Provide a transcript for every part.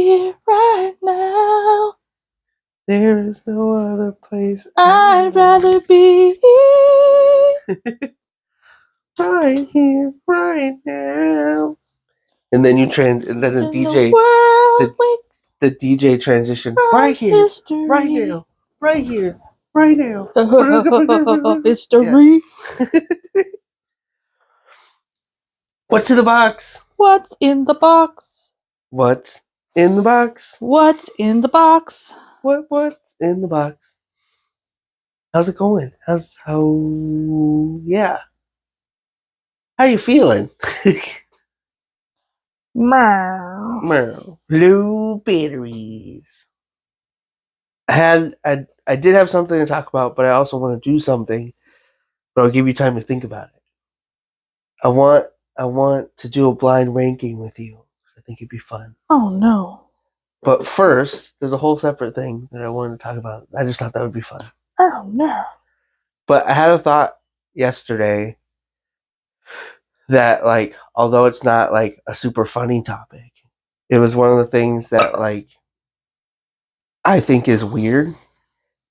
here right now. There is no other place I'd rather be right here, right now. And then and then the in DJ, the world the DJ transition. from Right here, history. right now, right here, right now. History. What's in the box? What's in the box? What's in the box? What's in the box? What's in the box? How's it going? Yeah. How you feeling? Meow. Blue batteries. I did have something to talk about, but I also want to do something. But I'll give you time to think about it. I want to do a blind ranking with you. I think it'd be fun. Oh no. But first, there's a whole separate thing that I wanted to talk about. I just thought that would be fun. Oh no. But I had a thought yesterday that, like, although it's not like a super funny topic, it was one of the things that, like, I think is weird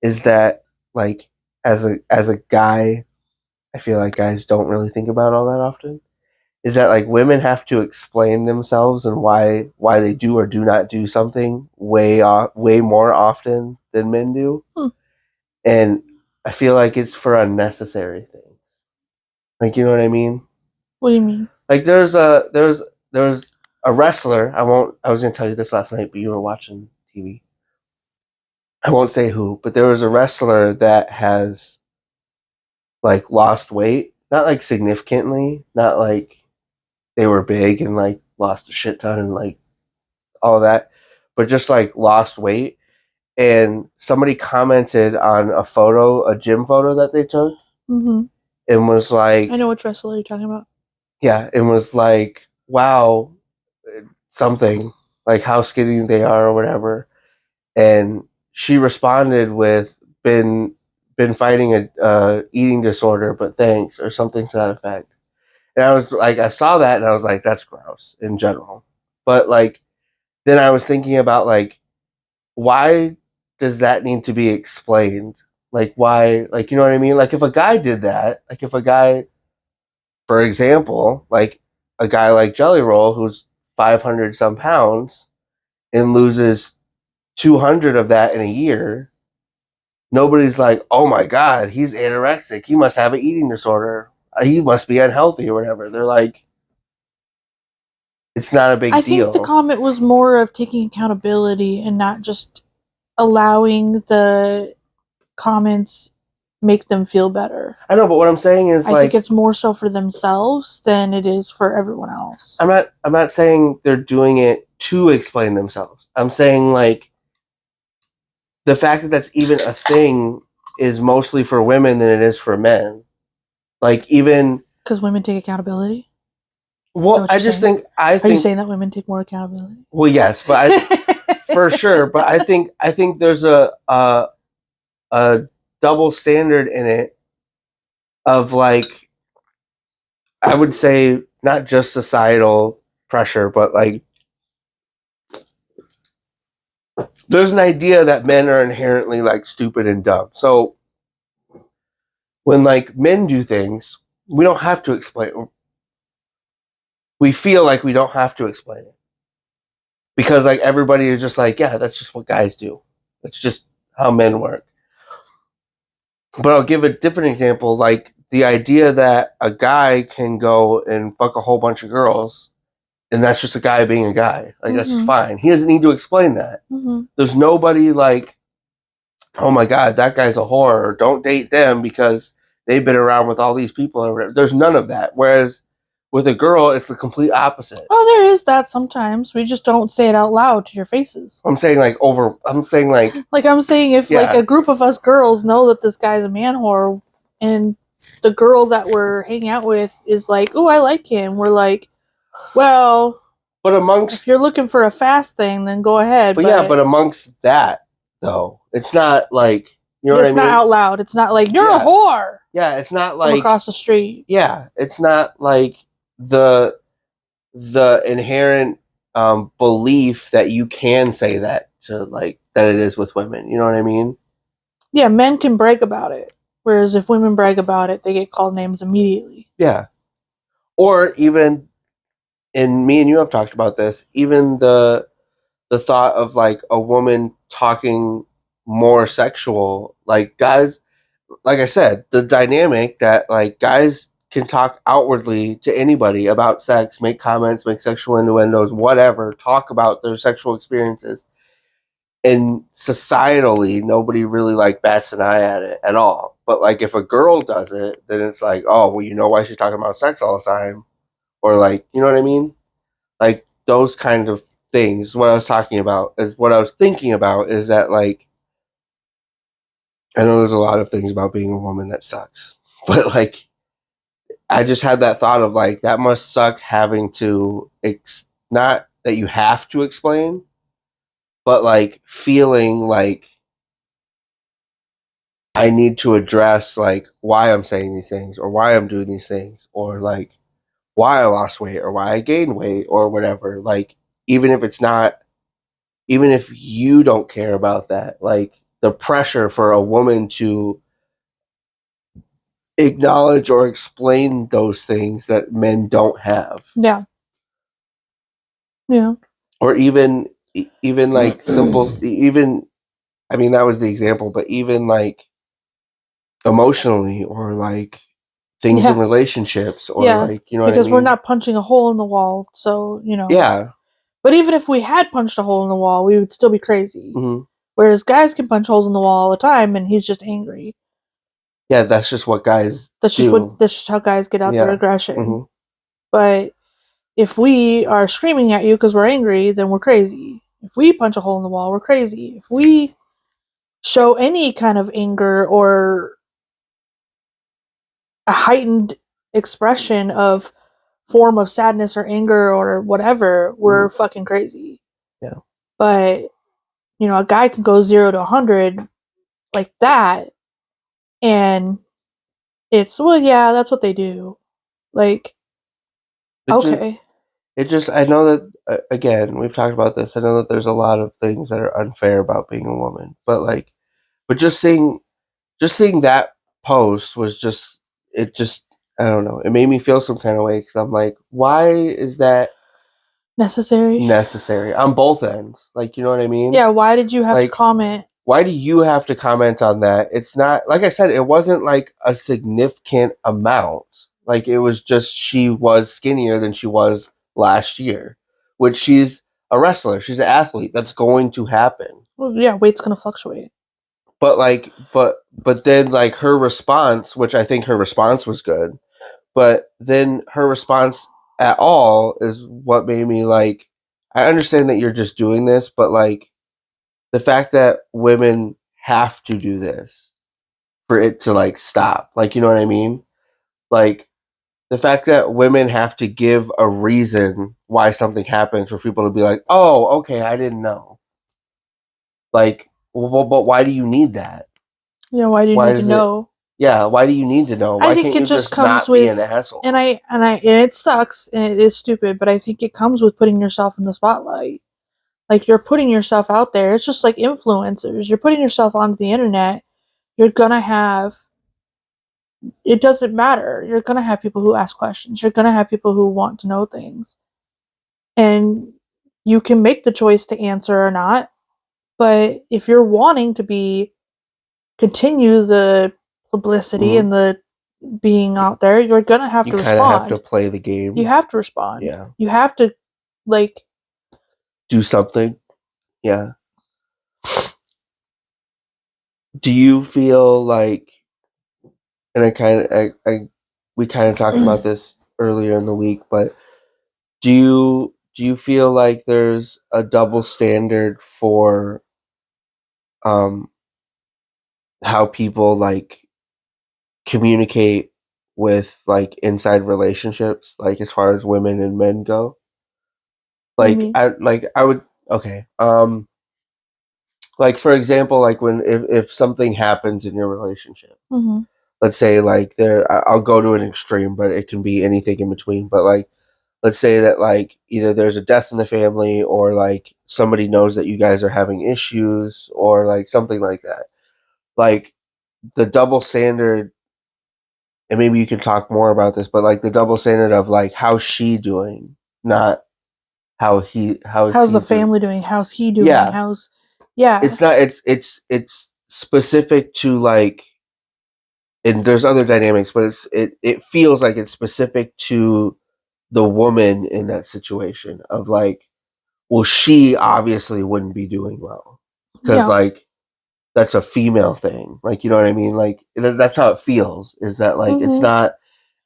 is that, like, as a guy, I feel like guys don't really think about all that often. Is that, like, women have to explain themselves and why they do or do not do something way more often than men do. And I feel like it's for unnecessary things. Like, you know what I mean? What do you mean? Like, there was a wrestler. I was gonna tell you this last night, but you were watching TV. I won't say who, but there was a wrestler that has, like, lost weight, not like significantly, not like they were big and like lost a shit ton and like all that, but just like lost weight. And somebody commented on a gym photo that they took, and was like, I know which wrestler you're talking about. Yeah, and was like, wow, something like how skinny they are or whatever. And she responded with, been fighting a eating disorder, but thanks, or something to that effect. And I was like, I saw that and I was like, that's gross in general. But like, then I was thinking about, like, why does that need to be explained? Like, why, like, you know what I mean? Like, if a guy did that, like, if a guy, for example, like a guy like Jelly Roll, who's 500 some pounds and loses 200 of that in a year, nobody's like, oh my God, he's anorexic. He must have an eating disorder. He must be unhealthy or whatever. They're like, it's not a big deal. I think the comment was more of taking accountability and not just allowing the comments make them feel better. I know, but what I'm saying is, I think it's more so for themselves than it is for everyone else. I'm not saying they're doing it to explain themselves. I'm saying, like, the fact that that's even a thing is mostly for women than it is for men. Like, even because women take accountability. Well, I just think Are you saying that women take more accountability? Well, yes, but for sure. But I think there's a double standard in it of, like, I would say not just societal pressure, but like there's an idea that men are inherently like stupid and dumb. So when like men do things, we don't have to explain. We feel like we don't have to explain it because like everybody is just like, yeah, that's just what guys do. That's just how men work. But I'll give a different example, like the idea that a guy can go and fuck a whole bunch of girls, and that's just a guy being a guy. Like, that's just fine. He doesn't need to explain that. There's nobody like, oh my God, that guy's a whore, or don't date them because they've been around with all these people or whatever. There's none of that. Whereas with a girl, it's the complete opposite. Well, there is that sometimes. We just don't say it out loud to your faces. I'm saying like if like a group of us girls know that this guy's a man whore, and the girl that we're hanging out with is like, oh, I like him. We're like, well, but if you're looking for a fast thing, then go ahead. But amongst that, though, it's not like, you know what I mean? It's not out loud. It's not like, you're a whore. Yeah, it's not like from across the street. Yeah, it's not like the inherent belief that you can say that to like that it is with women. You know what I mean? Yeah, men can brag about it. Whereas if women brag about it, they get called names immediately. Yeah. Or even, and me and you have talked about this, even the thought of like a woman talking more sexual, like guys, like I said, the dynamic that like guys can talk outwardly to anybody about sex, make comments, make sexual innuendos, whatever, talk about their sexual experiences. And societally, nobody really like bats an eye at it at all. But like if a girl does it, then it's like, oh, well, you know why she's talking about sex all the time, or like, you know what I mean? Like those kind of things. What I was talking about is what I was thinking about is that like I know there's a lot of things about being a woman that sucks, but like I just had that thought of like that must suck having to not that you have to explain, but like feeling like I need to address like why I'm saying these things or why I'm doing these things or like why I lost weight or why I gained weight or whatever. Like even if it's not, even if you don't care about that, like the pressure for a woman to acknowledge or explain those things that men don't have. Yeah. Yeah. Or even like simple, even I mean that was the example, but even like emotionally or like things in Yeah. relationships or Yeah. like you know what I Because we're mean? not punching a hole in the wall, so, Yeah. But even if we had punched a hole in the wall, we would still be crazy. Hmm. Whereas guys can punch holes in the wall all the time and he's just angry. Yeah, that's just what guys do. That's just how guys get out their Yeah. aggression. Hmm. But if we are screaming at you because we're angry, then we're crazy. If we punch a hole in the wall, we're crazy. If we show any kind of anger or a heightened expression of form of sadness or anger or whatever, we're fucking crazy. Yeah. But, a guy can go 0 to 100 like that, and it's, well, yeah, that's what they do. Like, It just okay. I know that again, we've talked about this. I know that there's a lot of things that are unfair about being a woman, but like but just seeing that post was just it just I don't know. It made me feel some kind of way cuz I'm like, why is that Necessary. necessary on both ends? Like, you know what I mean? Yeah, why did you have to Like comment? why do you have to comment on that? It's not like I said, it wasn't like a significant amount. Like it was just she was skinnier than she was last year, which she's a wrestler, she's an athlete. That's going to happen. Well, yeah, weight's gonna fluctuate. But like but then like her response, which I think her response was good, but then her response at all is what made me like I understand that you're just doing this, but like the fact that women have to do this for it to like stop. Like, you know what I mean? Like the fact that women have to give a reason why something happens for people to be like, "Oh, okay, I didn't know." Like, well, but why do you need that? Why do you Why need to is it? know? Yeah, why do you need to know? I Why think can't it you just just comes not be an with, asshole? and it sucks and it is stupid, but I think it comes with putting yourself in the spotlight. Like, you're putting yourself out there. It's just like influencers. You're putting yourself onto the internet. You're gonna have, it doesn't matter. You're gonna have people who ask questions. You're gonna have people who want to know things. And you can make the choice to answer or not. But if you're wanting to continue the publicity Hmm. and the being out there, you're gonna have You to kind of have to respond. play the You game. have to respond. Yeah, You have to, like, do something. Yeah. Do you feel like? And we kind of talked about this earlier in the week, but do you feel like there's a double standard for um how people like communicate with like inside relationships, like as far as women and men go? what do you mean? I would okay. Like for example, like when if something happens in your relationship, Mm-hmm. let's say like I'll go to an extreme, but it can be anything in between. But like let's say that like either there's a death in the family or like somebody knows that you guys are having issues or like something like that. Like the double standard, and maybe you can talk more about this, but like the double standard of like how's she doing, not how is How's he the doing. family doing? How's he doing? Yeah. How's yeah. It's not it's specific to like, and there's other dynamics, but it feels like it's specific to the woman in that situation of like, well, she obviously wouldn't be doing well because Yeah. like that's a female thing, like, you know what I mean, like that's how it feels, is that like Mhm.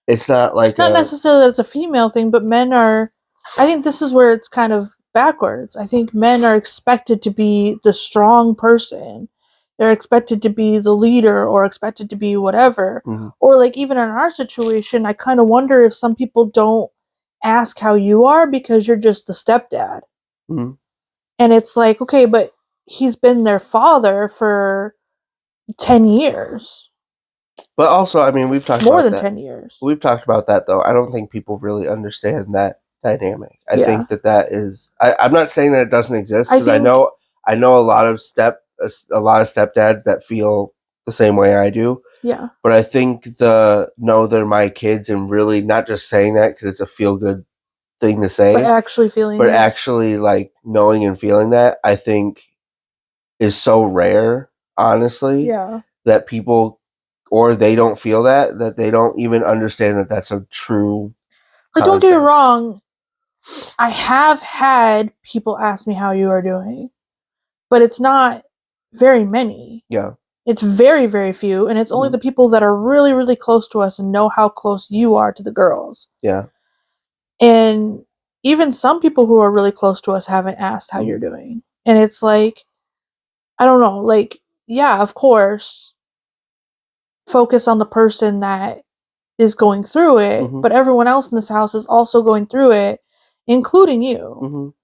it's not like Not a necessarily that it's a female thing, but men are. I think this is where it's kind of backwards. I think men are expected to be the strong person. They're expected to be the leader or expected to be whatever. mhm, Or, like, even in our situation, I kind of wonder if some people don't ask how you are because you're just the stepdad. mhm. And it's like, okay, but he's been their father for 10 years, But also, I mean, we've talked more about than that. 10 years. We've talked about that though. I don't think people really understand that dynamic. I Yeah. think that that is. I'm not saying that it doesn't exist I because think, I know a lot of stepdads that feel the same way I do. yeah, But I think the no, they're my kids, and really not just saying that because it's a feel good thing to but say, actually feeling but it. actually like knowing and feeling that, I think is so rare, honestly, Yeah. that people, or they don't feel that they don't even understand that that's a true Like, don't get me concept. wrong, I have had people ask me how you are doing, but it's not very many. Yeah. It's very, very few, and it's only Mhm. the people that are really, really close to us and know how close you are to the girls. Yeah. And even some people who are really close to us haven't asked how Mhm. you're doing. And it's like, I don't know, like, yeah, of course, focus on the person that is going through it, Mhm. but everyone else in this house is also going through it, including you. Mhm.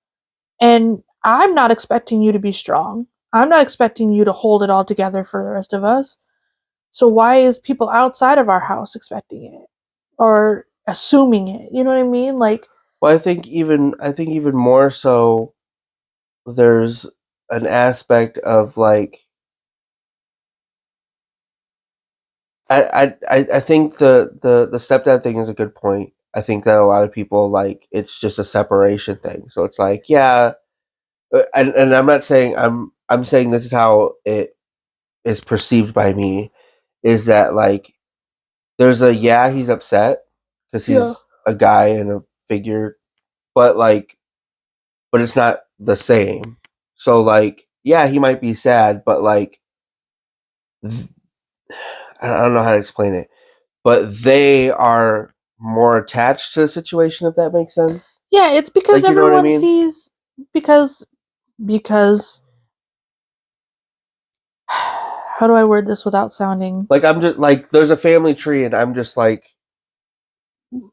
And I'm not expecting you to be strong. I'm not expecting you to hold it all together for the rest of us. So why is people outside of our house expecting it or assuming it? You know what I mean? Like, Well, I think even more so, there's an aspect of like I think the stepdad thing is a good point. I think that a lot of people like it's just a separation thing. So it's like, yeah, and I'm not saying I'm saying this is how it is perceived by me, is that like there's a, yeah, he's upset because yeah. he's a guy and a figure, but like but it's not the same. So like, yeah, he might be sad, but like th- I don't know how to explain it, but they are more attached to the situation, if that makes sense. Yeah, it's because Like, you know what I everyone mean? sees because because how do I word this without sounding Like I'm just like there's a family tree and I'm just like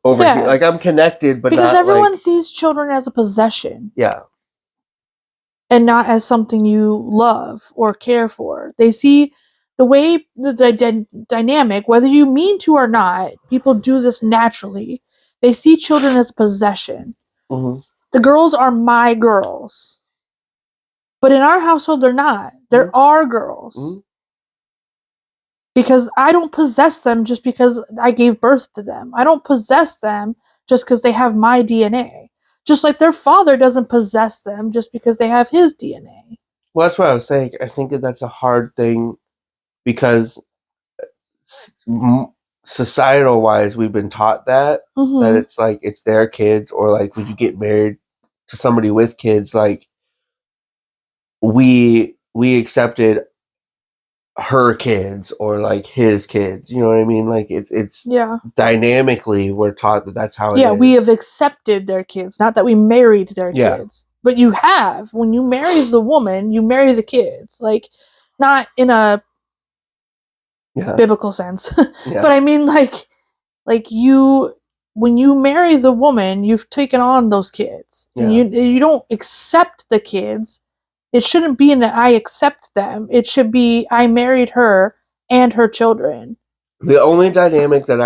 over here. yeah, Like I'm connected but because not everyone like, sees children as a possession yeah. and not as something you love or care for. They see the way the dynamic, whether you mean to or not, people do this naturally. They see children as possession. Mhm. The girls are my girls. But in our household, they're not. Mhm. They're our girls. Mhm. Because I don't possess them just because I gave birth to them. I don't possess them just because they have my DNA. Just like their father doesn't possess them just because they have his DNA. Well, that's what I was saying. I think that that's a hard thing because societal wise, we've been taught that Mm-hmm. it's like it's their kids, or like when you get married to somebody with kids, like we accepted her kids or like his kids. You know what I mean? Like it's Yeah. dynamically we're taught that that's how it Yeah, we is. have accepted their kids, not that we married their Yeah, kids. But you have. When you marry the woman, you marry the kids. Like, not in a yeah, biblical sense, yeah, but I mean, like you when you marry the woman, you've taken on those kids, and yeah. you don't accept the kids. It shouldn't be in that I accept them. It should be I married her and her children. The only dynamic that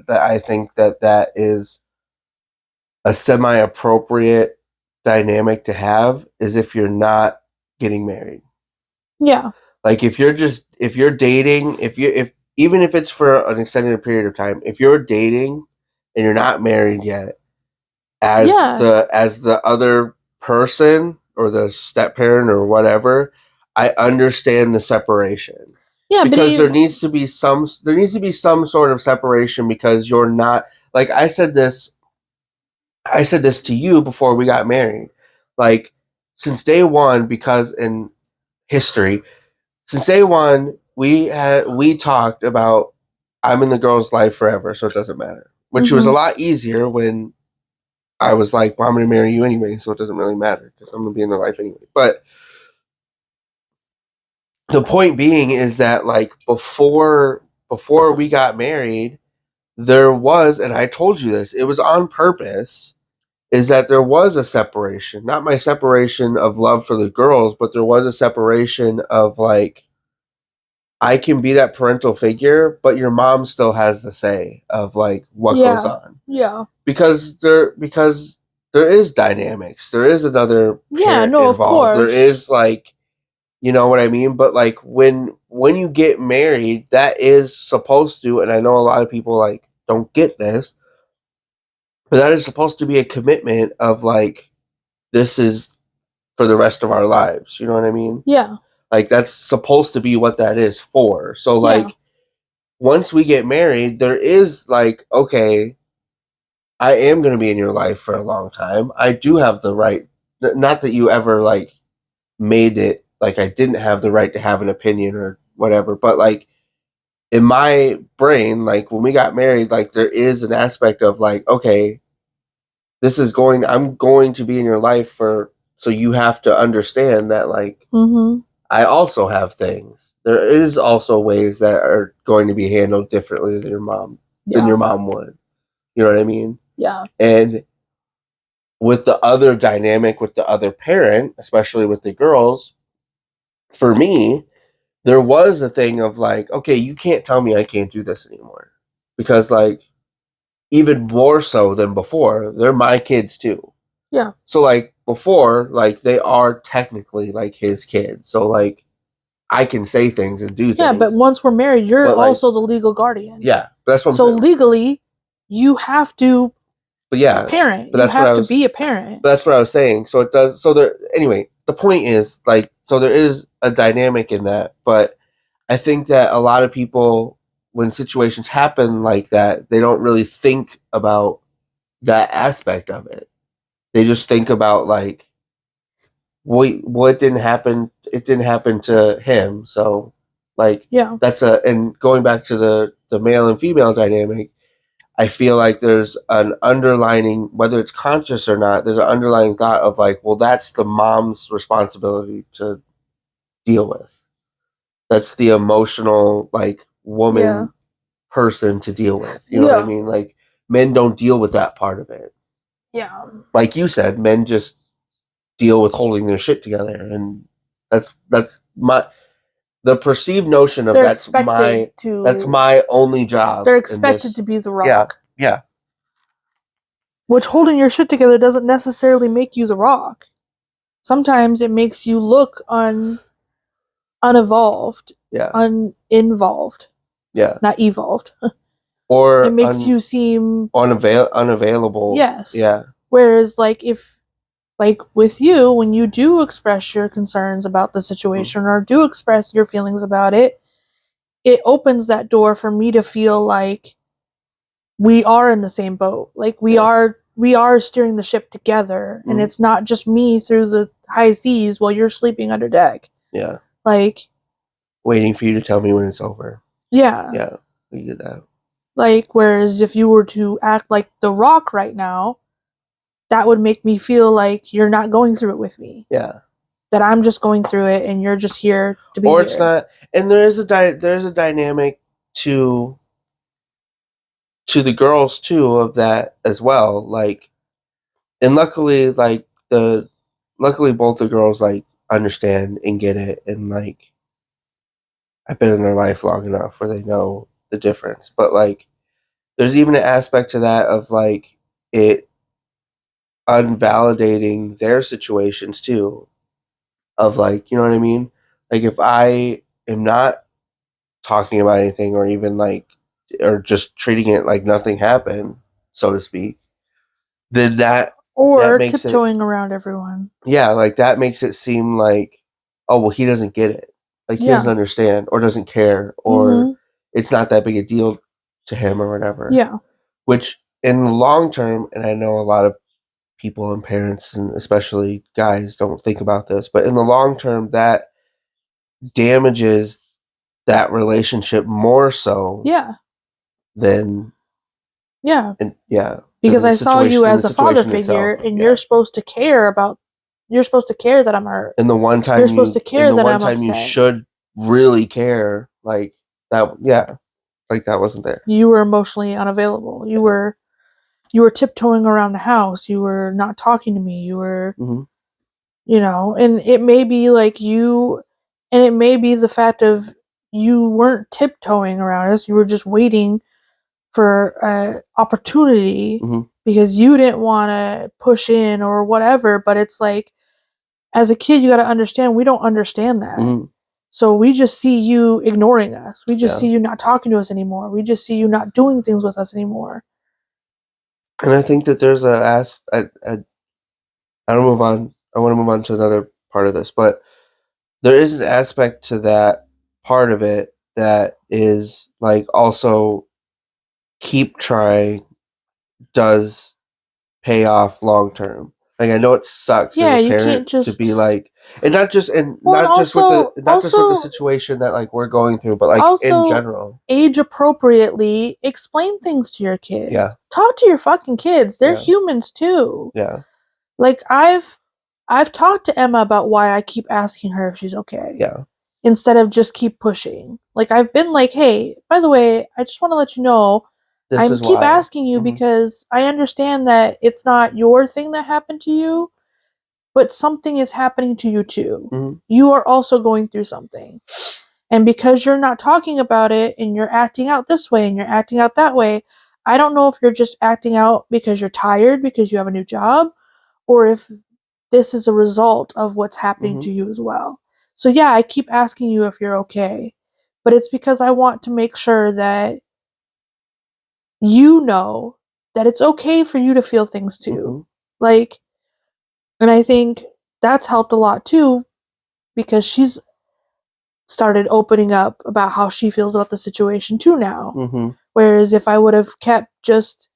that I think that is a semi-appropriate dynamic to have is if you're not getting married. Yeah. Like if you're dating, if even if it's for an extended period of time, if you're dating and you're not married yet, Yeah. as the other person or the step parent or whatever, I understand the separation. Yeah, but Because there needs to be some sort of separation because you're not like I said this to you before we got married. Like since day one, because in history, since day one, we talked about I'm in the girl's life forever, so it doesn't matter. Which was a mhm. lot easier when I was like, well, I'm going to marry you anyway, so it doesn't really matter because I'm going to be in their life anyway. But the point being is that like before we got married, there was, and I told you this, it was on purpose, is that there was a separation. Not my separation of love for the girls, but there was a separation of like I can be that parental figure, but your mom still has the say of like what goes Yeah. on. Yeah. Because there is dynamics. There is another Yeah, parent no, of involved. There course. is like you know what I mean? But like when you get married, that is supposed to, and I know a lot of people like don't get this, but that is supposed to be a commitment of like this is for the rest of our lives. You know what I mean? Yeah. Like that's supposed to be what that is for. So Yeah. like once we get married, there is like, okay, I am going to be in your life for a long time. I do have the right, not that you ever like made it like I didn't have the right to have an opinion or whatever, but like in my brain, like when we got married, like there is an aspect of like, okay, I'm going to be in your life so you have to understand that like Mhm. I also have things. There is also ways that are going to be handled differently than your Yeah. mom would. You know what I mean? Yeah. And with the other dynamic with the other parent, especially with the girls, for me, there was a thing of like, okay, you can't tell me I can't do this anymore. Because like even more so than before, they're my kids too. Yeah. So like before, like they are technically like his kids. So like I can say things and do Yeah, but things. once we're married, you're But like also the legal guardian. yeah, but that's what I'm So saying. legally, you have to But yeah, parent. but You that's what have I to was be a parent. but that's what I was saying. So it does so there anyway, the point is like so there is a dynamic in that, but I think that a lot of people when situations happen like that, they don't really think about that aspect of it. They just think about like what didn't happen it didn't happen to him. So like Yeah. that's a and going back to the male and female dynamic, I feel like there's an underlining, whether it's conscious or not, there's an underlying thought of like, well, that's the mom's responsibility to deal with. That's the emotional, like, Yeah. woman person to deal with. You know what I Yeah. mean? Like, men don't deal with that part of it. Yeah. Like you said, men just deal with holding their shit together, and that's my the perceived notion of They're expected that's to my only job they're in expected this. to be the Yeah, rock. yeah, Which holding your shit together doesn't necessarily make you the rock. Sometimes it makes you look unevolved, yeah, uninvolved, yeah. not evolved. It Or makes you seem unavailable. yes. Yeah. Whereas like with you, when you do express your concerns about the Mm. situation or do express your feelings about it, it opens that door for me to feel like we are in the same boat. Like Yeah. we are steering the ship together and Mm. it's not just me through the high seas while you're sleeping under deck. Yeah. Like Waiting for you to tell me when it's over. yeah. Yeah. We get that. Like whereas if you were to act like the rock right now, that would make me feel like you're not going through it with me. Yeah. That I'm just going through it and you're just here to be Or it's here. not. And there's a dynamic to the girls too of that as well. Like, and luckily both the girls like understand and get it, and like I've been in their life long enough where they know the difference. But like, there's even an aspect to that of like it. unvalidating their situations too. Of like, you know what I mean? Like if I am not talking about anything or even like or just treating it like nothing happened, so to speak, then that Or makes it tiptoeing around everyone. yeah, like that makes it seem like oh well he doesn't get it. Like he doesn't Yeah. understand or doesn't care or Mhm. it's not that big a deal to him or whatever. Yeah. Which in the long term, and I know a lot of people and parents and especially guys don't think about this, but in the long term that damages that relationship more so Yeah. than Yeah. and yeah Because I saw you than the as a father situation figure itself. and Yeah. you're supposed to care that I'm hurt. And the one You're time supposed you to care that I'm you upset. should really care, like that yeah, like that wasn't there. You were emotionally unavailable. You were tiptoeing around the house. You were not talking to me. You were, Mm-hmm. and it may be like and it may be the fact of you weren't tiptoeing around us. You were just waiting for an opportunity Mm-hmm. because you didn't want to push in or whatever. But it's like, as a kid, you got to understand we don't understand that. Mm-hmm. So we just see you ignoring us. We just Yeah. see you not talking to us anymore. We just see you not doing things with us anymore. And I think that there's I don't move on. I want to move on to another part of this, but there is an aspect to that part of it that is like also keep trying does pay off long term. Like I know it sucks as Yeah, a you parent can't to be just. like, and Well, and not just with the situation that like we're going through, but like in also general. age appropriately explain things to your Yeah, kids. Talk to your fucking kids. They're yeah, humans too. yeah, Like I've talked to Emma about why I keep asking her if she's okay yeah. instead of just keep pushing. Like I've been like, "Hey, by the way, I just want to let you know This I is keep why. asking you Mm-hmm, because I understand that it's not your thing that happened to you, but something is happening to you too. mm-hmm, You are also going through something. And because you're not talking about it and you're acting out this way and you're acting out that way, I don't know if you're just acting out because you're tired because you have a new job or if this is a result of what's happening mm-hmm, to you as well. So, yeah, I keep asking you if you're okay, but it's because I want to make sure that you know that it's okay for you to feel things too. mm-hmm, Like, and I think that's helped a lot too because she's started opening up about how she feels about the situation too now. mm-hmm. Whereas if I would have kept just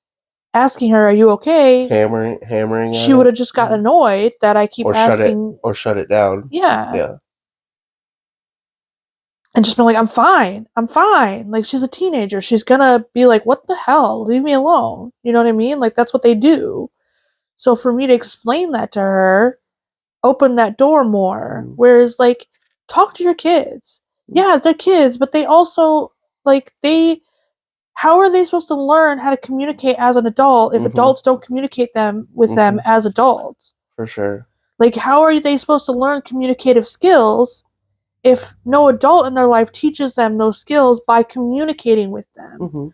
asking her, "Are you okay?" Hammering she at would it, have just got annoyed that I keep asking, or shut it down. yeah, Yeah, and just been like, "I'm fine, I'm fine." Like she's a teenager, she's gonna be like, "What the hell? Leave me alone." You know what I mean? Like that's what they do. So for me to explain that to her, open that door more. mm-hmm, Whereas like, talk to your kids. Yeah, they're kids, but they also like they how are they supposed to learn how to communicate as an adult if mm-hmm, adults don't communicate them with them mm-hmm, as adults? for sure. Like, how are they supposed to learn communicative skills if no adult in their life teaches them those skills by communicating with them? Mm-hmm,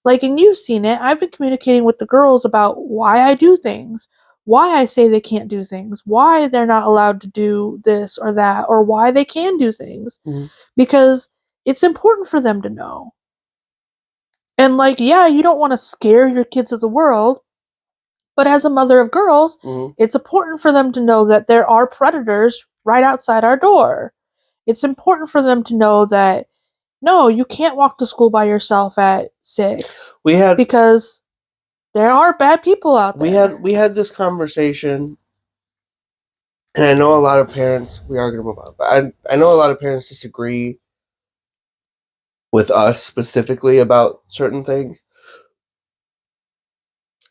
Like, and you've seen it. I've been communicating with the girls about why I do things, why I say they can't do things, why they're not allowed to do this or that, or why they can do things. mm-hmm, Because it's important for them to know. And like, yeah, you don't want to scare your kids of the world, but as a mother of girls, mm-hmm, it's important for them to know that there are predators right outside our door. It's important for them to know that no, you can't walk to school by yourself at 6 we had because there are bad people out there. we had this conversation, and I know a lot of parents. We are going to move on, but I know a lot of parents disagree with us specifically about certain things.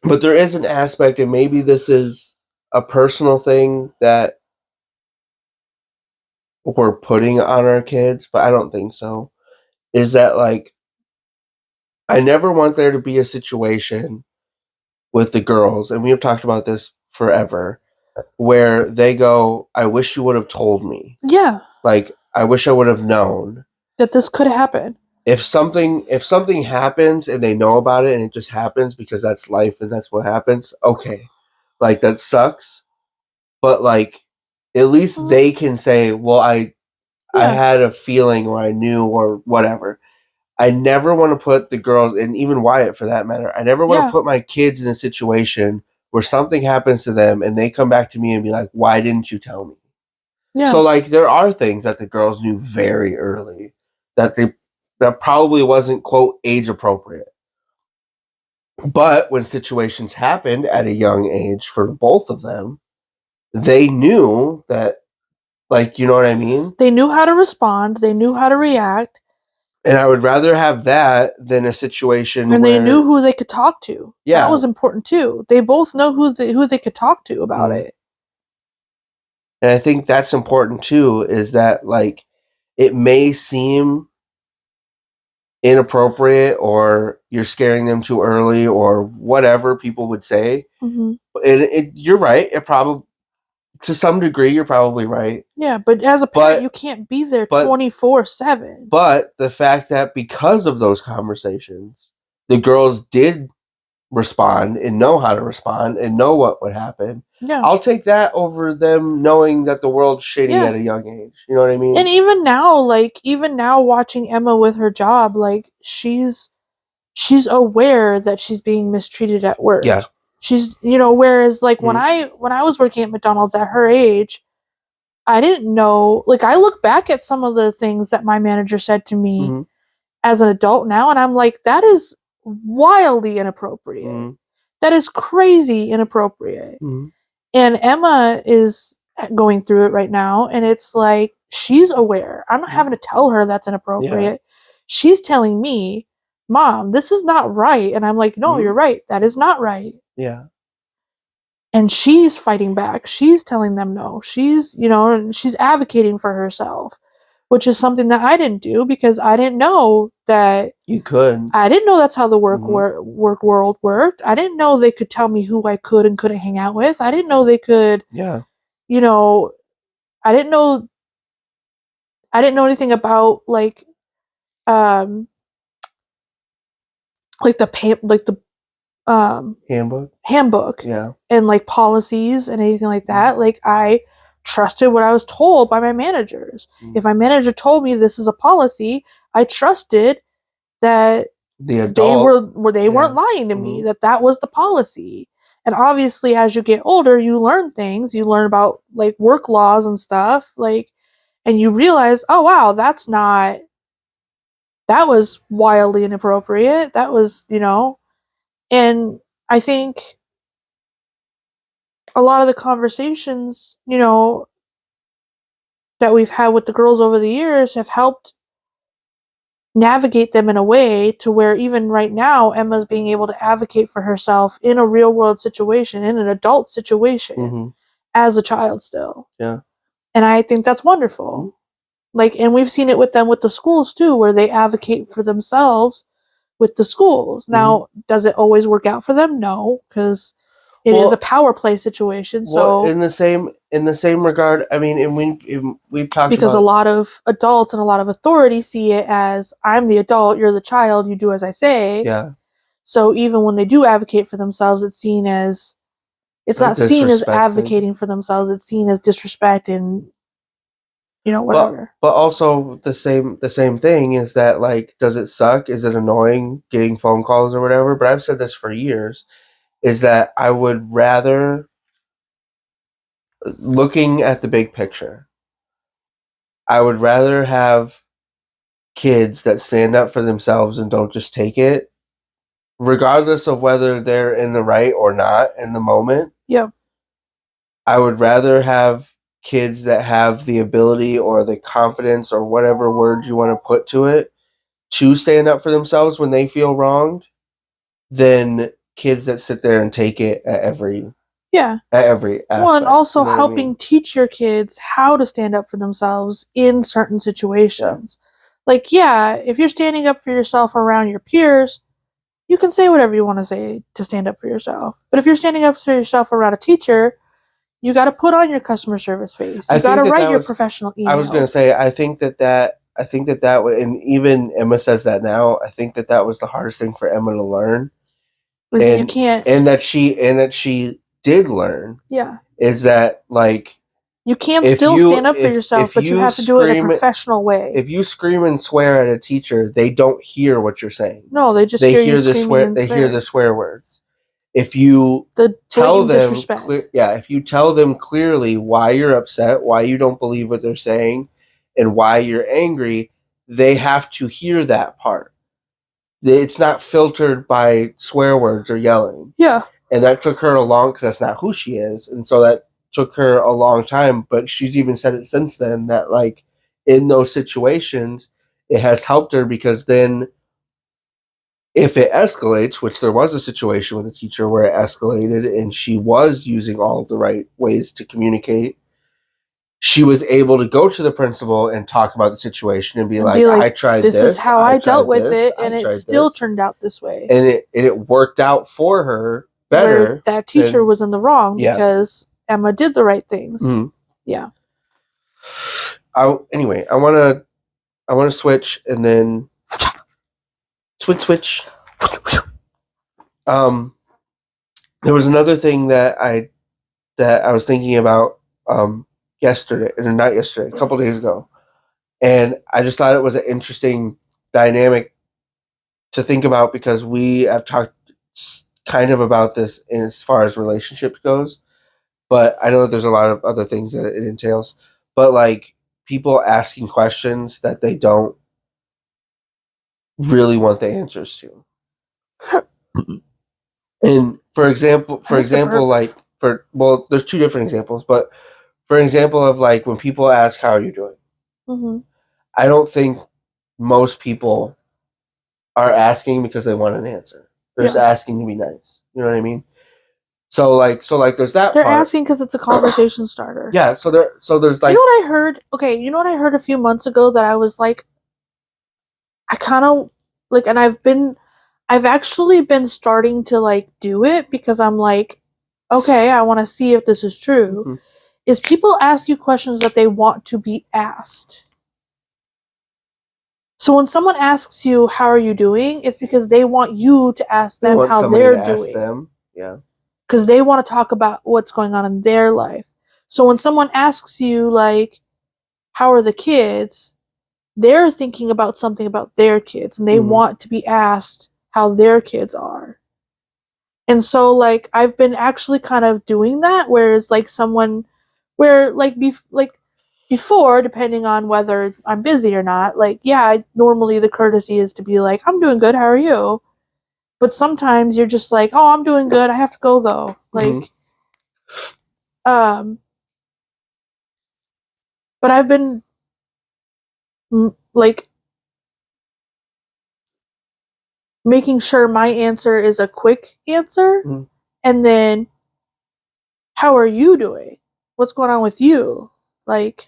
But there is an aspect, and maybe this is a personal thing that we're putting on our kids, but I don't think so. Is that like I never want there to be a situation with the girls, and we have talked about this forever, where they go, I wish you would have told me. Yeah, Like, I wish I would have known. that this could happen. If something happens and they know about it and it just happens because that's life and that's what happens, okay. like that sucks. But like, at least they can say, well, I Yeah. had a feeling, or I knew, or whatever. I never want to put the girls, and even Wyatt for that matter, I never want to Yeah. put my kids in a situation where something happens to them and they come back to me and be like, why didn't you tell me? So Yeah. like, there are things that the girls knew very early that probably wasn't, quote, age appropriate. But when situations happened at a young age for both of them, they knew that, like, you know what I mean? They knew how to respond, they knew how to react, And I would rather have that than a situation and they knew where, who they could talk to. That yeah. was important too. They both know who they could talk to about Mm. it. And I think that's important too, is that like, it may seem inappropriate, or you're scaring them too early, or whatever people would say. Mm-hmm. And you're right. It probably, to some degree, you're probably right. Yeah, but as a parent, you But can't be there but 24/7. but the fact that because of those conversations, the girls did respond and know how to respond and know what would happen. Yeah. I'll take that over them knowing that the world's shitty Yeah. at a young age. You know what I mean? And even now watching Emma with her job, like she's aware that she's being mistreated at work. Yeah. She's, whereas like when Mhm. I was working at McDonald's at her age, I didn't know, like I look back at some of the things that my manager said to me Mhm. as an adult now and I'm like that is wildly inappropriate. Mhm. That is crazy inappropriate. Mhm. And Emma is going through it right now, and it's like she's aware. I'm not having to tell her that's Yeah. inappropriate. She's telling me, Mom, this is not right. And I'm like, no, you're Mhm. right. That is not right. Yeah. And she's fighting back. She's telling them no. She's advocating for herself, which is something that I didn't do because I didn't know that. You could. I didn't know that's how the Mhm. work world worked. I didn't know they could tell me who I could and couldn't hang out with. I didn't know they could, Yeah. you know, I didn't know I didn't know anything about um the Handbook. handbook Yeah. and like policies and anything like Mhm. that. Like I trusted what I was told by my managers. Mhm. If my manager told me this is a policy, I trusted that The they adult. weren't Yeah. lying to me, Mhm. that was the policy. And obviously as you get older, you learn things, you learn about like work laws and stuff, like, and you realize, oh wow, that was wildly inappropriate. That was, and I think a lot of the conversations, that we've had with the girls over the years have helped navigate them in a way to where even right now Emma's being able to advocate for herself in a real world situation, in an adult situation, Mhm. as a child still. Yeah. And I think that's Mhm. wonderful. Like, and we've seen it with them with the schools too, where they advocate for themselves with the schools. Mhm. Now, does it always work out for them? No, because it is a Well, power play situation. what So, in the same regard, I mean, and we've talked because a about, lot of adults and a lot of authority see it as I'm the adult, you're the child, you do as I say. yeah, So even when they do advocate for themselves, it's not seen as disrespected. advocating for themselves. It's seen as disrespect and But whatever. also the same thing is that, like, does it suck? Is it annoying getting phone calls or whatever? But I've said this for years, is that I would rather, looking at the big picture, I would rather have kids that stand up for themselves and don't just take it, regardless of whether they're in the right or not in the moment. Yeah, I would rather have kids that have the ability or the confidence, or whatever word you want to put to it, to stand up for themselves when they feel wronged, than kids that sit there and take it yeah. at every Well, and aspect. You also know what I mean? helping teach your kids how to stand up for themselves in certain Yeah. situations. Like, yeah, if you're standing up for yourself around your peers, you can say whatever you want to say to stand up for yourself. But if you're standing up for yourself around a teacher, you got to put on your customer service face. I You got to think that write that your was. professional I was gonna emails. say. I think that would, and even Emma says that now. I think that that was the hardest thing for Emma to learn, Is that you and can't. and that she did learn Yeah. is that, like, You can if still you stand up for yourself, if but you you have to do it in a scream professional way. if you scream and swear at a teacher, they don't hear what you're saying. No, they just They hear you hear the screaming swear. and They hear the swearing. swear words. If you The tell blatant them disrespect. if you tell them clearly why you're upset, why you don't believe what they're saying, and why you're angry, they have to hear that part. It's not filtered by swear words or yelling. Yeah. And that took her a long, because that's not who she is, and so that took her a long time. But she's even said it since then that, like, in those situations, it has helped her, because then if it escalates, which there was a situation with a teacher where it escalated and she was using all of the right ways to communicate, she was able to go to the principal and talk about the situation and be And like, be I like, tried this is this, how I I dealt tried with this, it, I and it tried still this. turned out this way. And it worked out for her Where better. that teacher was in the wrong Yeah. because Emma did the right things. Mhm. Yeah. Anyway, I wanna switch and then switch. There was another thing that I was thinking about yesterday, or not yesterday, a couple days ago, and I just thought it was an interesting dynamic to think about, because we have talked kind of about this in as far as relationships goes, but I know that there's a lot of other things that it entails. But, like, people asking questions that they don't really want the answers to. And for example, like, there's two different examples, but for example of, like, when people ask, "How are you doing?" Mm-hmm. I don't think most people are asking because they want an answer. They're just asking to be nice. You know what I mean? So like there's that They're part. asking because it's a conversation starter. Yeah. So there's, like, you know what I heard? Okay, you know what I heard a few months ago that I was like, I kind of like, and I've actually been starting to like do it because I'm like, okay, I want to see if this is true. Mhm. Is people ask you questions that they want to be asked. So when someone asks you, how are you doing? It's because they want you to ask They them want how somebody they're to ask doing. them. Yeah. Because they want to talk about what's going on in their life. So when someone asks you, like, how are the kids? They're thinking about something about their kids and they Mhm. want to be asked how their kids are. And so, like, I've been actually kind of doing that, whereas, like, someone, where, like, before, depending on whether I'm busy or not, like, yeah, normally the courtesy is to be like, I'm doing good, how are you? But sometimes you're just like, oh, I'm doing good, I have to go though. Mhm. Like, but I've been, like, making sure my answer is a quick answer, Mhm. and then, how are you doing? What's going on with you? Like,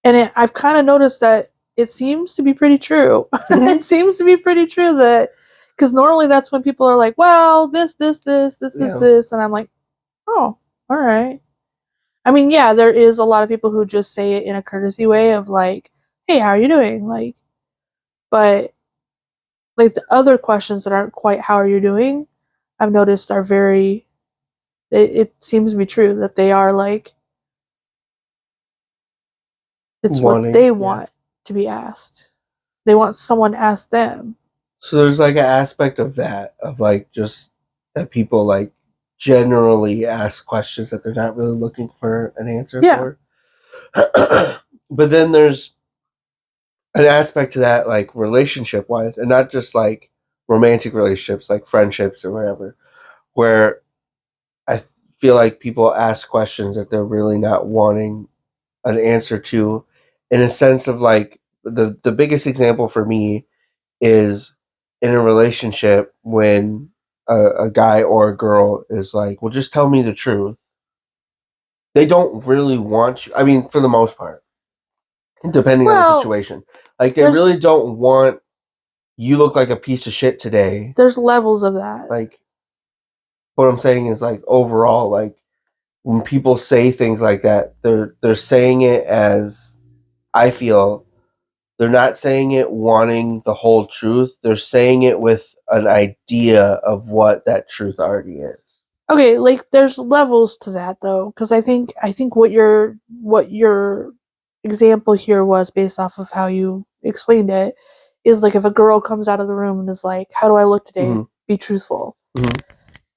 and I've kind of noticed that it seems to be pretty true. It seems to be pretty true that, because normally that's when people are like, well, Yeah. this, and I'm like, oh, all right. I mean, yeah, there is a lot of people who just say it in a courtesy way of like, hey, how are you doing? Like, but like the other questions that aren't quite how are you doing, I've noticed are very, it seems to be true that they are like, it's what Wanting. they Yeah. want to be asked. They want someone to ask them. So there's, like, an aspect of that, of, like, just that people, like, generally ask questions that they're not really looking for an answer Yeah. for. But then there's an aspect to that, like, relationship wise, and not just, like, romantic relationships, like friendships or whatever, where I feel like people ask questions that they're really not wanting an answer to, in a sense of, like, the biggest example for me is in a relationship when a guy or a girl is like, well, just tell me the truth. They don't really want you. I mean, for the most part, depending on the Well, situation, like, they there's really don't want you look like a piece of shit today. there's levels of that. Like, what I'm saying is, like, overall, like, when people say things like that, they're saying it as, I feel, they're not saying it wanting the whole truth. They're saying it with an idea of what that truth already is. Okay, like there's levels to that though, because I think what your example here was based off of how you explained it is like if a girl comes out of the room and is like, "How do I look today? Mm-hmm. Be truthful." Mm-hmm.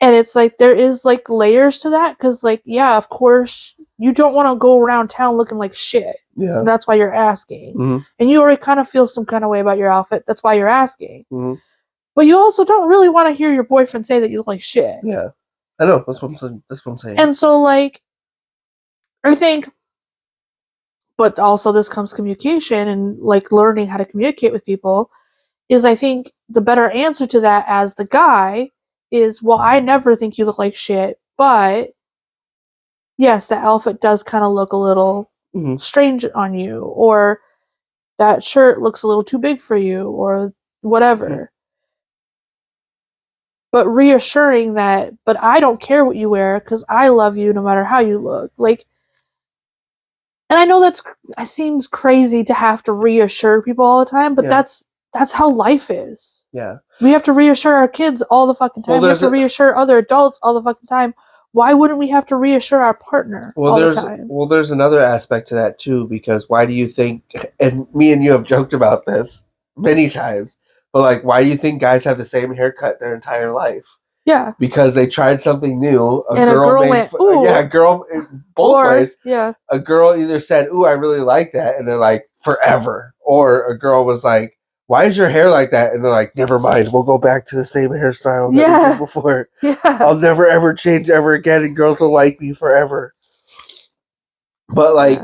And it's like there is like layers to that because like yeah, of course you don't want to go around town looking like shit. Yeah. That's why you're asking, Mm-hmm. and you already kind of feel some kind of way about your outfit. That's why you're asking. Mm-hmm. But you also don't really want to hear your boyfriend say that you look like shit. Yeah. I know. That's what I'm saying. That's what I'm saying. And so like I think, but also this comes communication and like learning how to communicate with people is I think the better answer to that as the guy is, well, I never think you look like shit, but yes, the outfit does kind of look a little Mm-hmm. strange on you, or that shirt looks a little too big for you, or whatever. Mm-hmm. But reassuring that, but I don't care what you wear because I love you no matter how you look. Like, and I know that seems crazy to have to reassure people all the time, but Yeah. that's how life is. Yeah. We have to reassure our kids all the fucking time. Well, we have to reassure other adults all the fucking time. Why wouldn't we have to reassure our partner all the time? Well, there's another aspect to that too, because why do you think? And me and you have joked about this many times, but like, why do you think guys have the same haircut their entire life? Yeah. Because they tried something new. And a girl went, ooh. Yeah, a girl both or, ways. Yeah. A girl either said, "Ooh, I really like that," and they're like, "Forever," or a girl was like, "Why is your hair like that?" And they're like, "Never mind, we'll go back to the same hairstyle that we did before. Yeah. I'll never ever change ever again, and girls will like me forever." But like,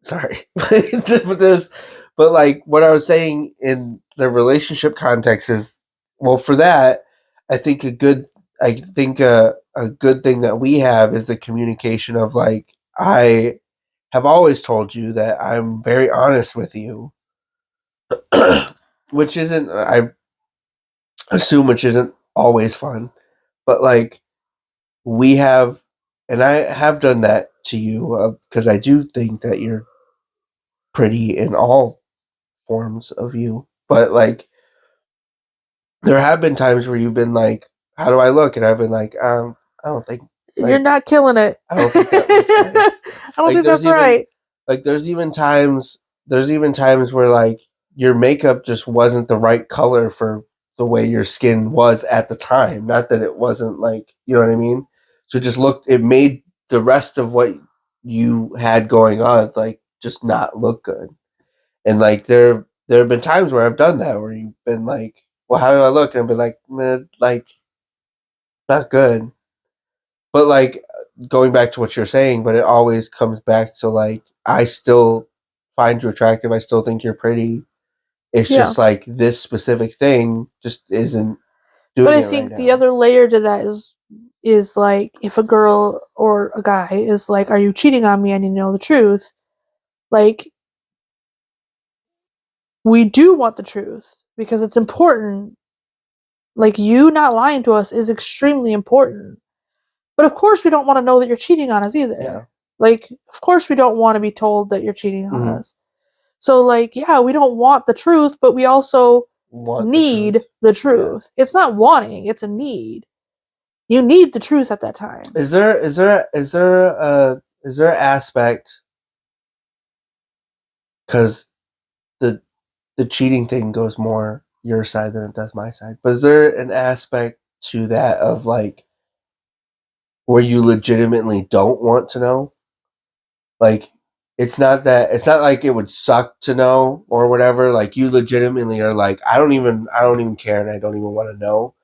sorry, but like what I was saying in the relationship context is, well, for that, I think a good thing that we have is the communication of like, I have always told you that I'm very honest with you, which isn't, I assume, which isn't always fun, but like we have, and I have done that to you because I do think that you're pretty in all forms of you, but like there have been times where you've been like, "How do I look?" And I've been like, I don't think You're not killing it. I don't think that looks nice. I don't think that's right. Like there's even times where like your makeup just wasn't the right color for the way your skin was at the time. Not that it wasn't like, you know what I mean? So it made the rest of what you had going on like just not look good. And like there have been times where I've done that where you've been like, "Well, how do I look?" And I've been like, "Man, like not good." But like going back to what you're saying, but it always comes back to like, I still find you attractive. I still think you're pretty. It's just like this specific thing just isn't But doing I it right think the now. other layer to that is like if a girl or a guy is like, "Are you cheating on me?" and you know the truth, like we do want the truth because it's important. Like you not lying to us is extremely important. But of course we don't want to know that you're cheating on us either. Yeah. Like of course we don't want to be told that you're cheating on Mm-hmm. us. So like yeah, we don't want the truth, but we also need the truth. Yeah. It's not wanting, it's a need. You need the truth at that time. Is there an aspect, because the cheating thing goes more your side than it does my side, but is there an aspect to that of like where you legitimately don't want to know? Like it's not like it would suck to know or whatever. Like you legitimately are like, I don't even care, and I don't even want to know,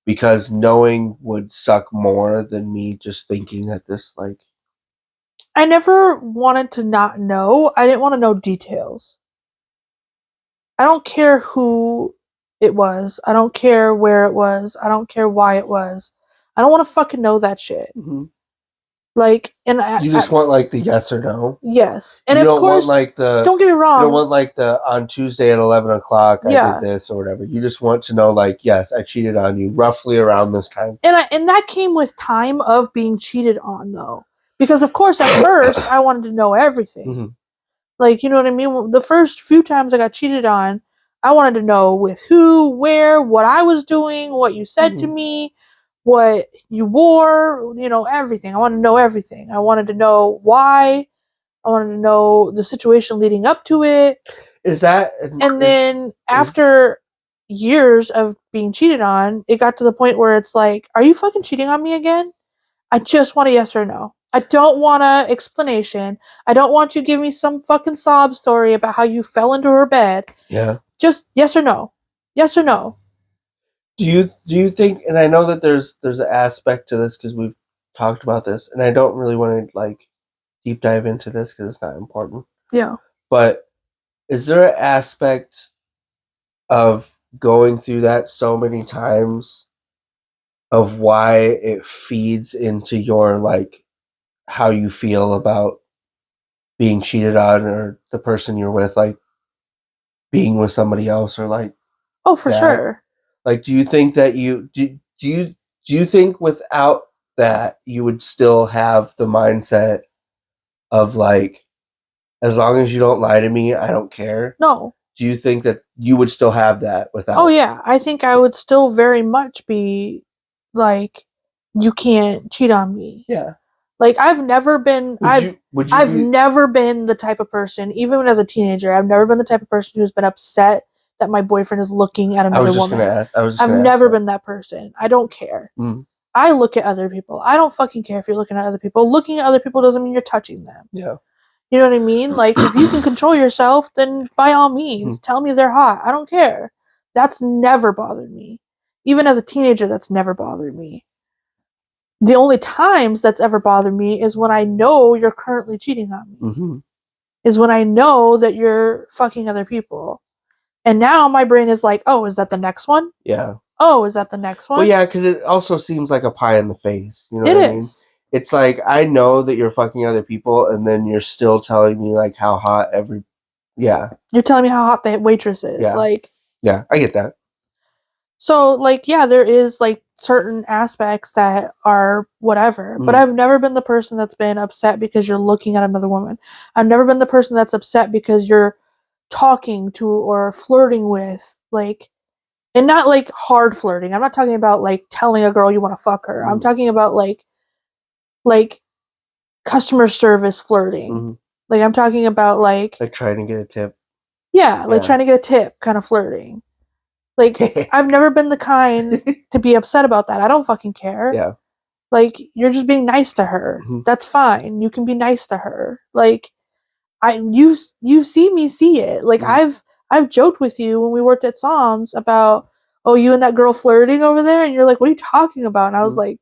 because knowing would suck more than me just thinking that this like. I never wanted to not know. I didn't want to know details. I don't care who it was. I don't care where it was. I don't care why it was. I don't want to fucking know that shit. Mm-hmm. Like, and you just want like the yes or no. Yes, and you of don't course, want like the. Don't get me wrong. You don't want like the on Tuesday at 11 o'clock. Yeah. I did this or whatever. You just want to know like, yes, I cheated on you roughly around this time. And that came with time of being cheated on though, because of course at first I wanted to know everything. Mm-hmm. Like, you know what I mean? The first few times I got cheated on, I wanted to know with who, where, what I was doing, what you said to me, what you wore, you know, everything. I wanted to know everything. I wanted to know why. I wanted to know the situation leading up to it. Is that And then after years of being cheated on, it got to the point where it's like, are you fucking cheating on me again? I just want a yes or no. I don't want an explanation. I don't want you to give me some fucking sob story about how you fell into her bed. Yeah. Just yes or no. Yes or no. Do you think? And I know that there's an aspect to this because we've talked about this, and I don't really want to like deep dive into this because it's not important. Yeah. But is there an aspect of going through that so many times of why it feeds into your like how you feel about being cheated on or the person you're with, like being with somebody else or like Oh, for that? sure. Like, do you think that do you think without that you would still have the mindset of like, as long as you don't lie to me, I don't care? No. Do you think that you would still have that without? Oh, yeah. I think I would still very much be like, you can't cheat on me. Yeah. Like I've never been Would you I've be never been the type of person, even as a teenager, I've never been the type of person who's been upset that my boyfriend is looking at another woman. I was just I've gonna ask never that. been that person. I don't care. Mm. I look at other people. I don't fucking care if you're looking at other people. Looking at other people doesn't mean you're touching them. Yeah. You know what I mean? Like if you can control yourself, then by all means, tell me they're hot. I don't care. That's never bothered me. Even as a teenager, that's never bothered me. The only times that's ever bothered me is when I know you're currently cheating on me. Mm-hmm. Is when I know that you're fucking other people. And now my brain is like, oh, is that the next one? Yeah. Oh, is that the next one? Well, yeah, because it also seems like a pie in the face. You know It what I mean? is. It's like I know that you're fucking other people, and then you're still telling me like how hot every. Yeah. You're telling me how hot the waitress is. Yeah. Like, yeah, I get that. So, like, yeah, there is like certain aspects that are whatever, but I've never been the person that's been upset because you're looking at another woman. I've never been the person that's upset because you're talking to or flirting with, like, and not like hard flirting. I'm not talking about like telling a girl you want to fuck her. I'm talking about like customer service flirting. Mm-hmm. Like I'm talking about like trying to get a tip. yeah, like trying to get a tip kind of flirting. Like I've never been the kind to be upset about that. I don't fucking care. Yeah. Like you're just being nice to her. Mm-hmm. That's fine. You can be nice to her. Like you see me see it. Like I've joked with you when we worked at Psalms about oh you and that girl flirting over there and you're like what are you talking about? And I was like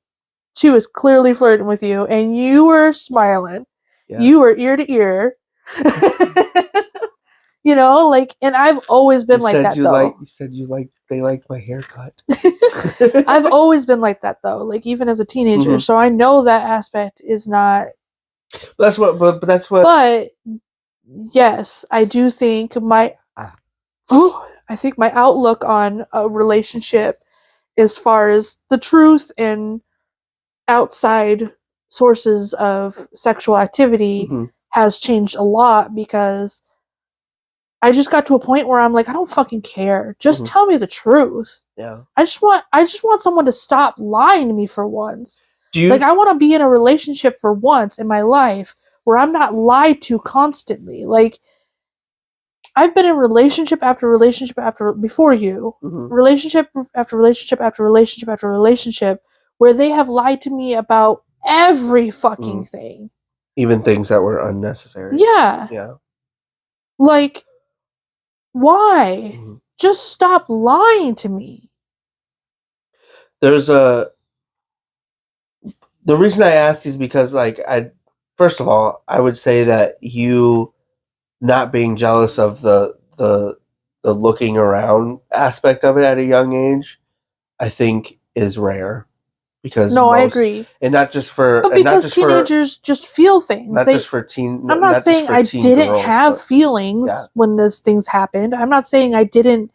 she was clearly flirting with you and you were smiling. Yeah. You were ear to ear. You know, like, and I've always been like that though. You said they liked my haircut. I've always been like that though, like even as a teenager. Mm-hmm. So I know that aspect is not. That's what, but that's what. But yes, I do think I think my outlook on a relationship, as far as the truth and outside sources of sexual activity, has changed a lot because I just got to a point where I'm like, I don't fucking care. Just tell me the truth. Yeah. I just want someone to stop lying to me for once. Like I want to be in a relationship for once in my life where I'm not lied to constantly. Like I've been in relationship after relationship after before you. Relationship after relationship after relationship after relationship where they have lied to me about every fucking thing. Even things that were unnecessary. Yeah. Yeah. Like why? Just stop lying to me. The reason I asked is because first of all, I would say that you not being jealous of the looking around aspect of it at a young age, I think is rare. Because I agree. And not just for but because teenagers just feel things. I'm not saying I didn't have feelings when those things happened. I'm not saying I didn't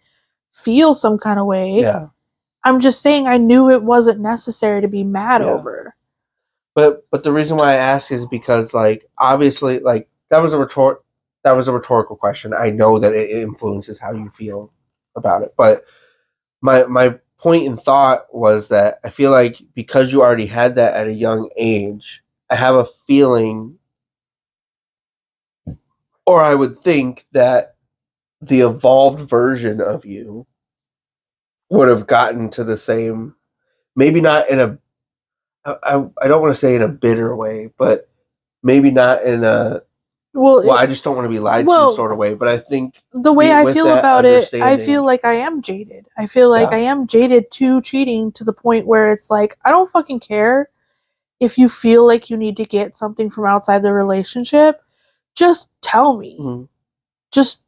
feel some kind of way. Yeah. I'm just saying I knew it wasn't necessary to be mad over. But the reason why I ask is because obviously that was a rhetorical question. I know that it influences how you feel about it. But my point in thought was that I feel like because you already had that at a young age, I have a feeling, or I would think that the evolved version of you would have gotten to the same, maybe not in a, I don't want to say in a bitter way, but maybe not in a, Well, I just don't want to be lied to well, sort of way. But I think the way I with feel that about it, I feel understanding, like I am jaded. I feel like yeah, I am jaded to cheating to the point where it's like, I don't fucking care if you feel like you need to get something from outside the relationship. Just tell me. mm-hmm. Just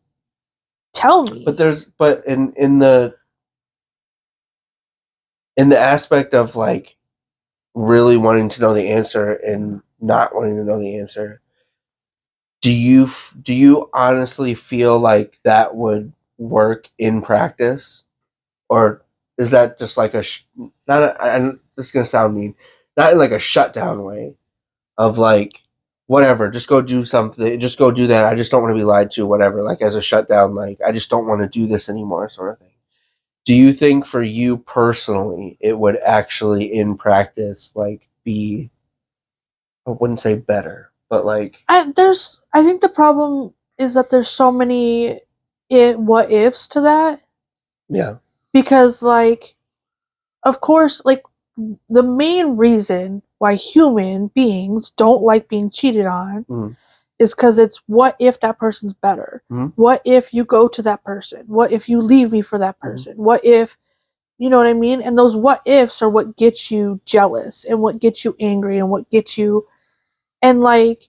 tell me. But in the aspect of like really wanting to know the answer and not wanting to know the answer, do you honestly feel like that would work in practice, or is that just like not this is gonna sound mean, not in like a shutdown way of like whatever, just go do something, just go do that. I just don't want to be lied to, whatever. Like as a shutdown, like I just don't want to do this anymore, sort of thing. Do you think for you personally, it would actually in practice like be, I wouldn't say better, but like I think the problem is that there's so many what ifs to that, yeah, because like, of course, like, the main reason why human beings don't like being cheated on mm-hmm. is because it's, what if that person's better? Mm-hmm. What if you go to that person? What if you leave me for that Mm-hmm. person? What if, you know what I mean? And those what ifs are what gets you jealous and what gets you angry and what gets you, and like,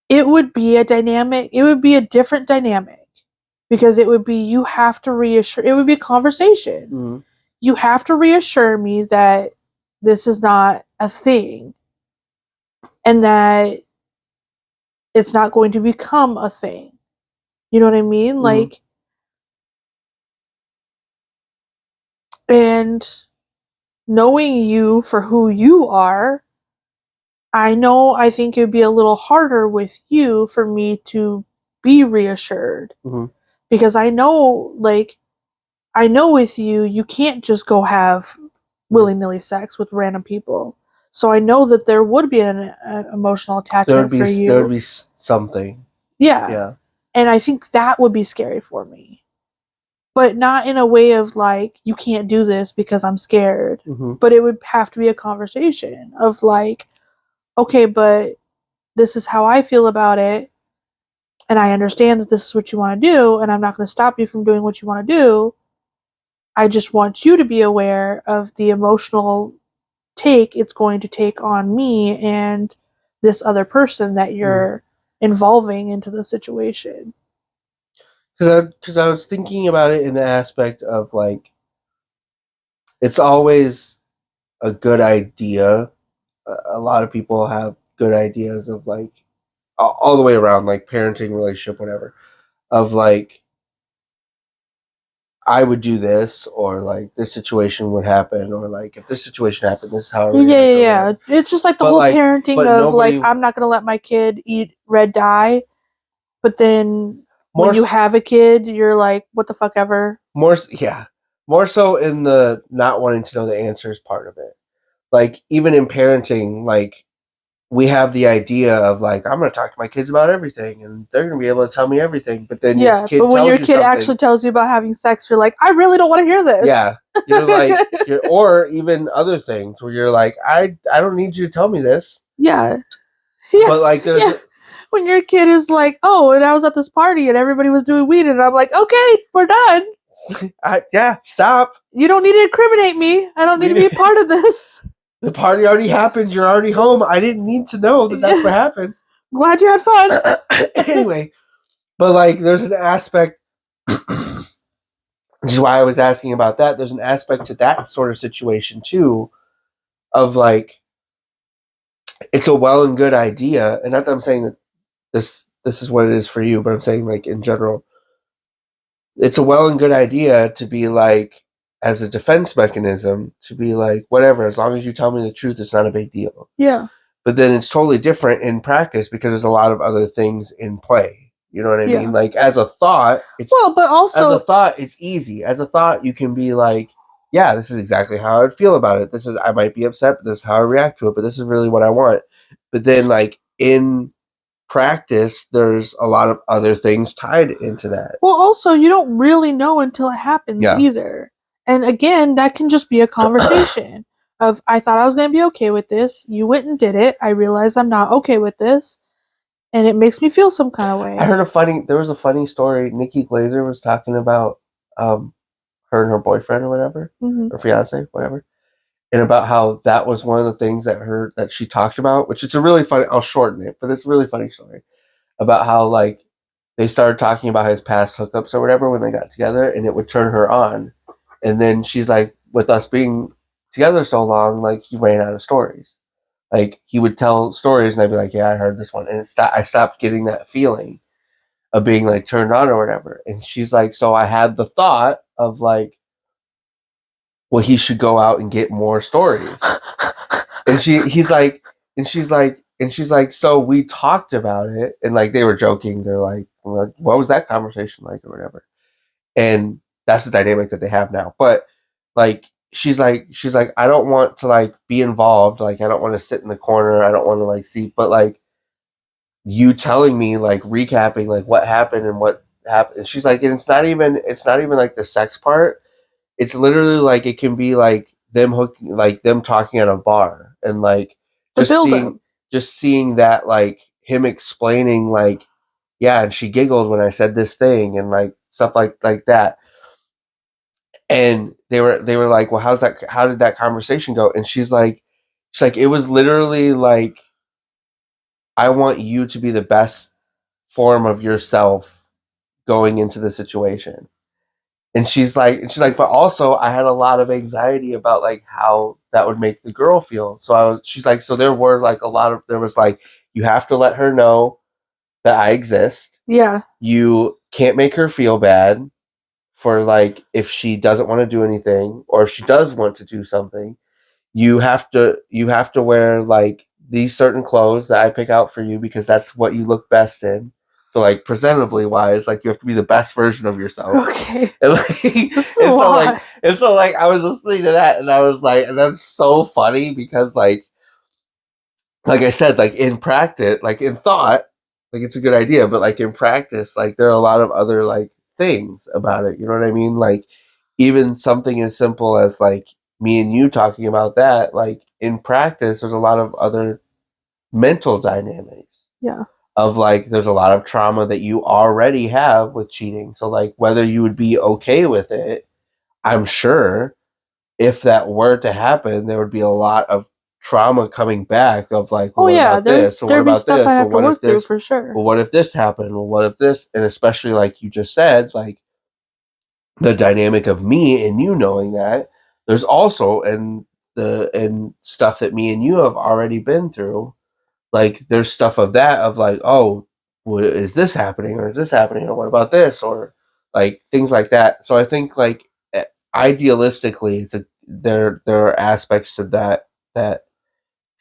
it would be a dynamic, it would be a different dynamic, because it would be, you have to reassure, it would be a conversation. Mm-hmm. You have to reassure me that this is not a thing, and that it's not going to become a thing. You know what I mean? Mm-hmm. Like, and knowing you for who you are, I think it would be a little harder with you for me to be reassured, Mm-hmm. because I know, like, I know with you, you can't just go have willy nilly sex with random people. So I know that there would be an emotional attachment for There would you. be something, Yeah. yeah. And I think that would be scary for me. But not in a way of like, you can't do this because I'm scared. Mm-hmm. But it would have to be a conversation of like, okay, but this is how I feel about it. And I understand that this is what you want to do. And I'm not going to stop you from doing what you want to do. I just want you to be aware of the emotional take it's going to take on me and this other person that you're involving into the situation. Because I was thinking about it in the aspect of like, it's always a good idea. A lot of people have good ideas of like all the way around, like parenting, relationship, whatever. Of like, I would do this, or like this situation would happen, or like if this situation happened, this is how I Yeah, react, yeah, or yeah. whatever. It's just like the But whole like, parenting but of like, nobody I'm not gonna let my kid eat red dye, but then when more you have a kid, you're like, what the fuck ever. yeah, more so in the not wanting to know the answers part of it. Like even in parenting, like we have the idea of like I'm going to talk to my kids about everything, and they're going to be able to tell me everything. But then your Yeah, but kid when tells your you kid something, actually tells you about having sex, you're like, I really don't want to hear this. yeah, or even other things where you're like, I don't need you to tell me this. Yeah, yeah, But like there's yeah. When your kid is like, oh, and I was at this party and everybody was doing weed, and I'm like, okay, we're done. yeah, stop. You don't need to incriminate me. I don't need to be a part of this. The party already happened. You're already home. I didn't need to know that that's what happened. Glad you had fun. Anyway, but like there's an aspect, which is why I was asking about that. There's an aspect to that sort of situation too, of like it's a well and good idea, and not that I'm saying that this is what it is for you, but I'm saying like in general, it's a well and good idea to be like as a defense mechanism to be like whatever, as long as you tell me the truth, it's not a big deal. Yeah. But then it's totally different in practice because there's a lot of other things in play. You know what I mean? Yeah. Like as a thought, Well, but also, it's easy. As a thought, you can be like, yeah, this is exactly how I would feel about it. I might be upset, but this is how I react to it. But this is really what I want. But then, like in practice, there's a lot of other things tied into that. Well, also, you don't really know until it happens Yeah. either. And again, that can just be a conversation of, I thought I was going to be okay with this. You went and did it. I realized I'm not okay with this. And it makes me feel some kind of I way. heard there was a funny story. Nikki Glazer was talking about um, her and her boyfriend or whatever, Mm-hmm. or fiance, whatever, and about how that was one of the things that she talked about, which it's a really funny. I'll shorten it, but it's a really funny story about how like they started talking about his past hookups or whatever when they got together, and it would turn her on. And then she's like, with us being together so long, like he ran out of stories. Like he would tell stories, and I'd be like, "Yeah, I heard this one," and I stopped getting that feeling of being like turned on or whatever. And she's like, "So I had the thought of like, well, he should go out and get more stories." And he's like, and she's like, so we talked about it, and like they were joking. They're like, what was that conversation like, or whatever. And that's the dynamic that they have now. But like, she's like, I don't want to like be involved. Like, I don't want to sit in the corner. I don't want to like see. But like, you telling me like recapping like what happened and what happened. And she's like, and it's not even like the sex part. It's literally like it can be like them talking at a bar and like The just build seeing up. that like him explaining like yeah, and she giggled when I said this thing and like stuff like that. And they were like, well, how did that conversation go? And she's like it was literally like I want you to be the best form of yourself going into the situation. And she's like, but also I had a lot of anxiety about like how that would make the girl feel. She's like, so there was like, you have to let her know that I exist. Yeah. You can't make her feel bad for like if she doesn't want to do anything or if she does want to do something. You have to wear like these certain clothes that I pick out for you because that's what you look best in. So like presentably wise, like you have to be the best version of yourself. Okay. And like This is a lot. and so like I was listening to that and I was like and that's so funny because like I said, like in practice, like in thought, like it's a good idea, but like in practice, like there are a lot of other like things about it. You know what I mean? Like even something as simple as like me and you talking about that, like in practice, there's a lot of other mental dynamics Yeah. of like there's a lot of trauma that you already have with cheating. So like whether you would be okay with it, I'm sure if that were to happen, there would be a lot of trauma coming back of like, well, Oh what yeah, about this? Or what there'd be about stuff I'd this? Or have to what if work through this? for sure. Well, what if this happened? Well, what if this? And especially like you just said, like the dynamic of me and you knowing that there's also and stuff that me and you have already been through. Like there's stuff of that of like, oh, is this happening or is this happening or what about this or like things like that. So I think like idealistically, there are aspects to that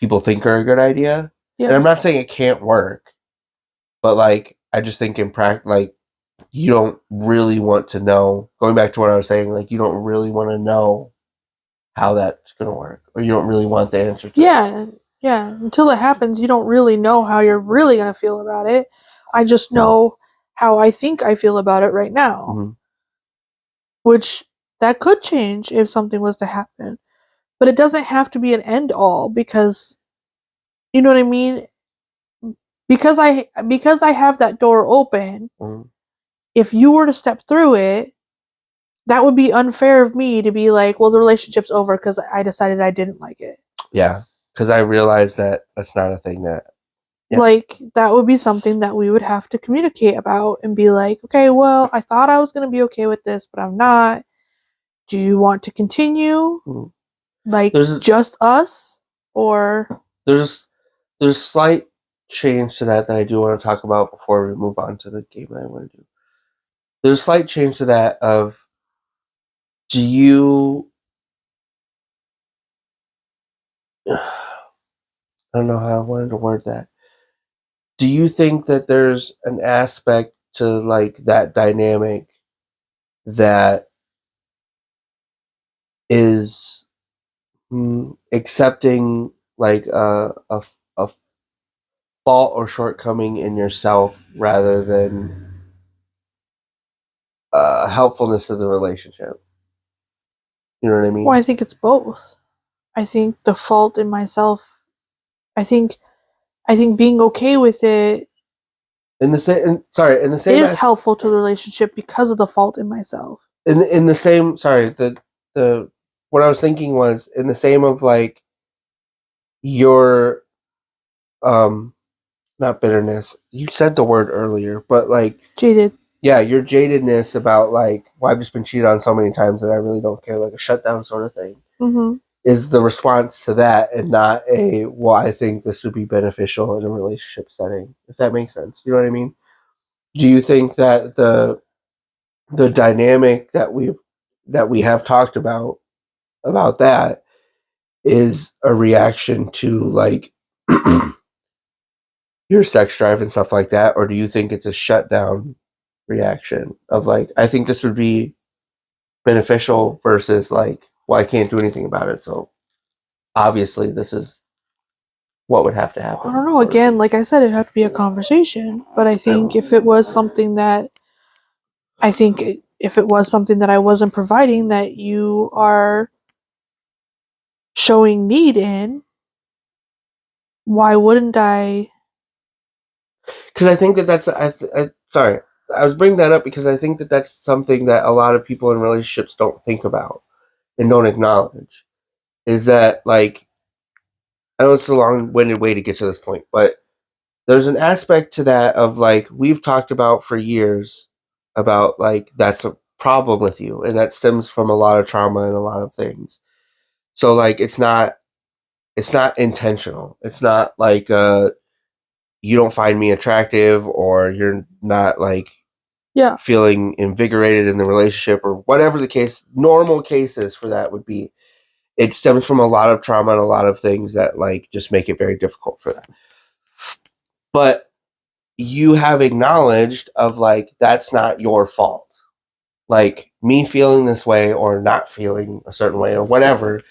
people think are a good idea, and Yeah. I'm not saying it can't work, but like I just think in practice, like you don't really want to know. Going back to what I was saying, like you don't really want to know how that's gonna work, or you don't really want the answer to that. Yeah. Yeah. Until it happens, you don't really know how you're really gonna feel about it. I just know how I think I feel about it right now. Mm-hmm. Which that could change if something was to happen. But it doesn't have to be an end all because you know what I mean? Because I have that door open, Mm-hmm. if you were to step through it, that would be unfair of me to be like, well, the relationship's over because I decided I didn't like it. Yeah, because I realized that that's not a thing that. Yeah. Like, that would be something that we would have to communicate about and be like, okay, well, I thought I was going to be okay with this, but I'm not. Do you want to continue? Mm-hmm. Like, There's just us? Or. there's there's slight change to that I do want to talk about before we move on to the game that I want to do. There's a slight change to that of do you I don't know how I wanted to word that. Do you think that there's an aspect to like that dynamic that is accepting like a fault or shortcoming in yourself rather than helpfulness of the relationship. You know what I mean? Well, I think it's both. I think the fault in myself. I think I think being okay with it In the same, sorry, in the same is helpful to the relationship because of the fault in myself. in the same, sorry, the what I was thinking was in the same of like your um not bitterness. You said the word earlier, but like Jaded. yeah, your jadedness about like, well, I've just been cheated on so many times that I really don't care, like a shutdown sort of thing, Mm-hmm. is the response to that, and not a, well, I think this would be beneficial in a relationship setting, if that makes sense. You know what I mean? Do you think that the dynamic that we have talked about that is a reaction to like your sex drive and stuff like that, or do you think it's a shutdown reaction of like, I think this would be beneficial versus like, well, I can't do anything about it, so obviously this is what would have to happen? I don't know. Again, like I said, it had to be a conversation. But I think if it was something that if it was something that I wasn't providing, that you are showing need in, why wouldn't I? Because I think that that's sorry, I was bringing that up because I think that that's something that a lot of people in relationships don't think about and don't acknowledge, is that like, I know it's a long-winded way to get to this point, but there's an aspect to that of like, we've talked about for years about like, that's a problem with you, and that stems from a lot of trauma and a lot of things. So like, it's not intentional. It's not like you don't find me attractive, or you're not like Yeah. feeling invigorated in the relationship, or whatever the case, normal cases for that would be. It stems from a lot of trauma and a lot of things that like just make it very difficult for them. But you have acknowledged of like, that's not your fault. Like, me feeling this way or not feeling a certain way or whatever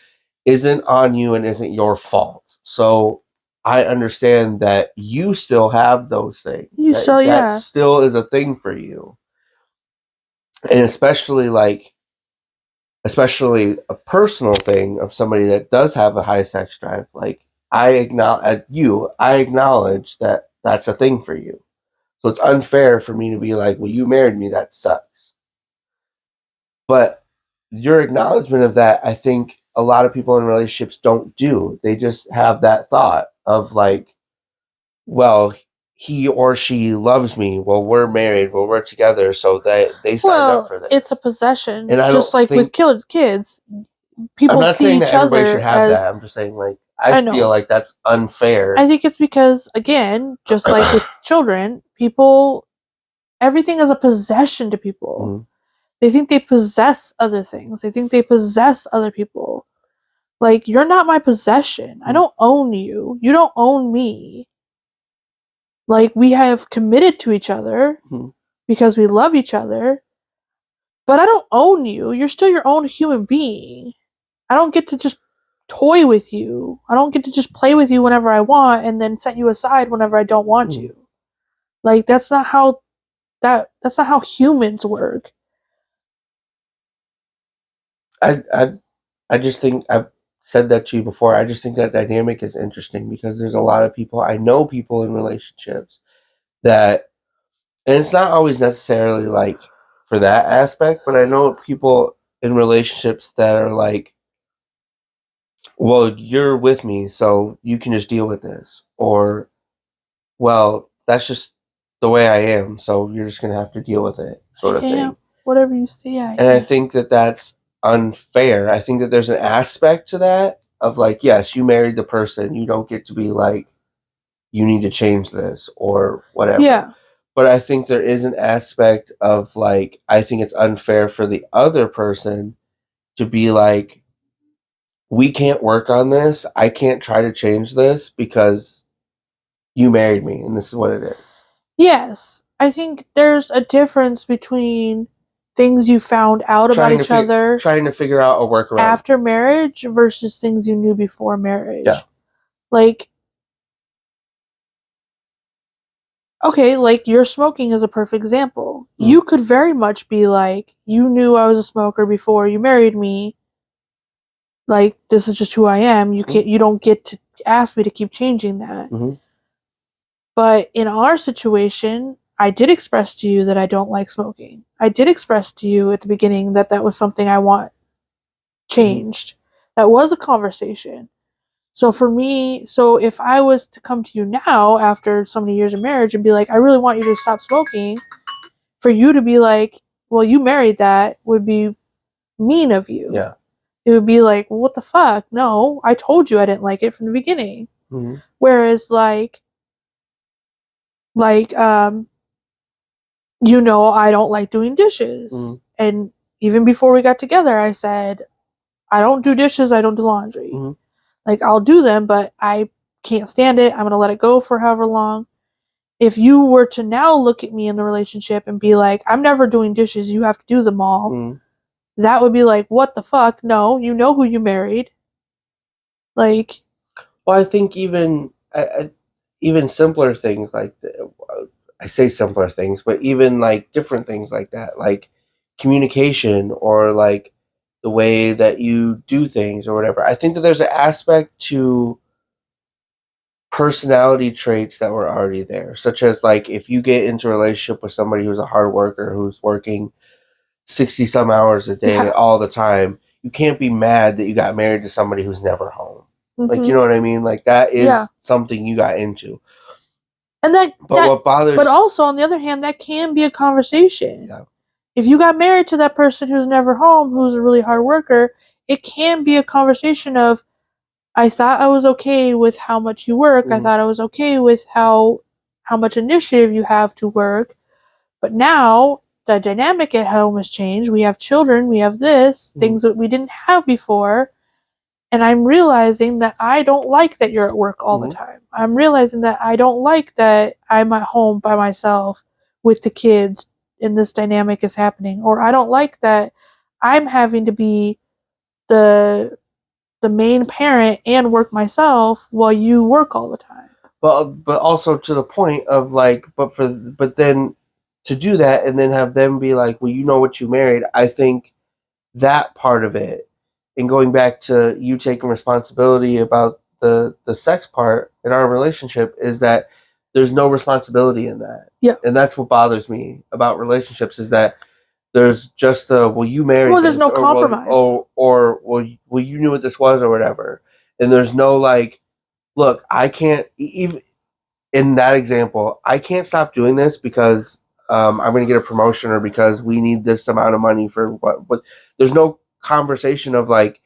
isn't on you and isn't your fault. So I understand that you still have those things. You still, That yeah. still is a thing for you. And especially a personal thing of somebody that does have a high sex drive, like, I acknowledge that that's a thing for you. So it's unfair for me to be like, well, you married me, that sucks. But your acknowledgement of that, I think a lot of people in relationships don't do. They just have that thought of like, well, he or she loves me. Well, we're married. Well, we're together. So they signed up Well, for it's a this. possession. And I Just don't like with think, kids, I'm people not see saying that each everybody should other have that. as. I'm just saying, like, I I feel know. like that's unfair. I think it's because, again, just like with children, people, everything is a possession to people. Mhm. They think they possess other things. They think they possess other people. Like, you're not my possession. I don't own you. You don't own me. Like, we have committed to each other Mhm. because we love each other, but I don't own you. You're still your own human being. I don't get to just toy with you. I don't get to just play with you whenever I want and then set you aside whenever I don't want Mhm. you. Like, that's not how humans work. I I just think I've said that to you before. I just think that dynamic is interesting because there's a lot of people, I know people in relationships that, and it's not always necessarily like for that aspect, but I know people in relationships that are like, well, you're with me, so you can just deal with this, or, well, that's just the way I am, so you're just gonna have to deal with it, I sort of am. thing. Whatever you say, I And I am. think that that's unfair. I think that there's an aspect to that of like, yes, you married the person, you don't get to be like, you need to change this or whatever. Yeah. But I think there is an aspect of like, I think it's unfair for the other person to be like, we can't work on this. I can't try to change this because you married me and this is what it is. Yes. I think there's a difference between things you found out about each other trying to figure out a workaround after marriage versus things you knew before marriage. Yeah. Like, okay, like your smoking is a perfect example. You could very much be like, you knew I was a smoker before you married me. Like, this is just who I am. You don't get to ask me to keep changing that. But in our situation, I did express to you that I don't like smoking. I did express to you at the beginning that that was something I want changed. That was a conversation. So for me, so if I was to come to you now after so many years of marriage and be like, I really want you to stop smoking, for you to be like, well, you married that would be mean of you. Yeah. It would be like, well, what the fuck? No, I told you I didn't like it from the beginning. Whereas you know, I don't like doing dishes. And even before we got together, I said, I don't do dishes, I don't do laundry. Like, I'll do them, but I can't stand it. I'm going to let it go for however long. If you were to now look at me in the relationship and be like, I'm never doing dishes, you have to do them all, that would be like, what the fuck? No, you know who you married. Like, well, I think even simpler things like I say simpler things, but even like different things like that, like communication or like the way that you do things or whatever. I think that there's an aspect to personality traits that were already there, such as like if you get into a relationship with somebody who's a hard worker, who's working 60 some hours a day all the time, you can't be mad that you got married to somebody who's never home. Like, you know what I mean? Like, that is something you got into. And what bothers... But also, on the other hand, that can be a conversation. Yeah. If you got married to that person who's never home, who's a really hard worker, it can be a conversation of, I thought I was okay with how much you work. I thought I was okay with how much initiative you have to work. But now the dynamic at home has changed. We have children. We have things that we didn't have before. And I'm realizing that I don't like that you're at work all the time. I'm realizing that I don't like that I'm at home by myself with the kids and this dynamic is happening. Or I don't like that I'm having to be the main parent and work myself while you work all the time. But also to the point of like, but then to do that and then have them be like, well, you know what you married. I think that part of it, and going back to you taking responsibility about the sex part in our relationship, is that there's no responsibility in that. Yeah. And that's what bothers me about relationships, is that there's just the, well, you married Well, there's this, no compromise. well, you knew what this was or whatever. And there's no like, look, I can't, even in that example, I can't stop doing this because I'm going to get a promotion or because we need this amount of money for what. But there's no conversation of like,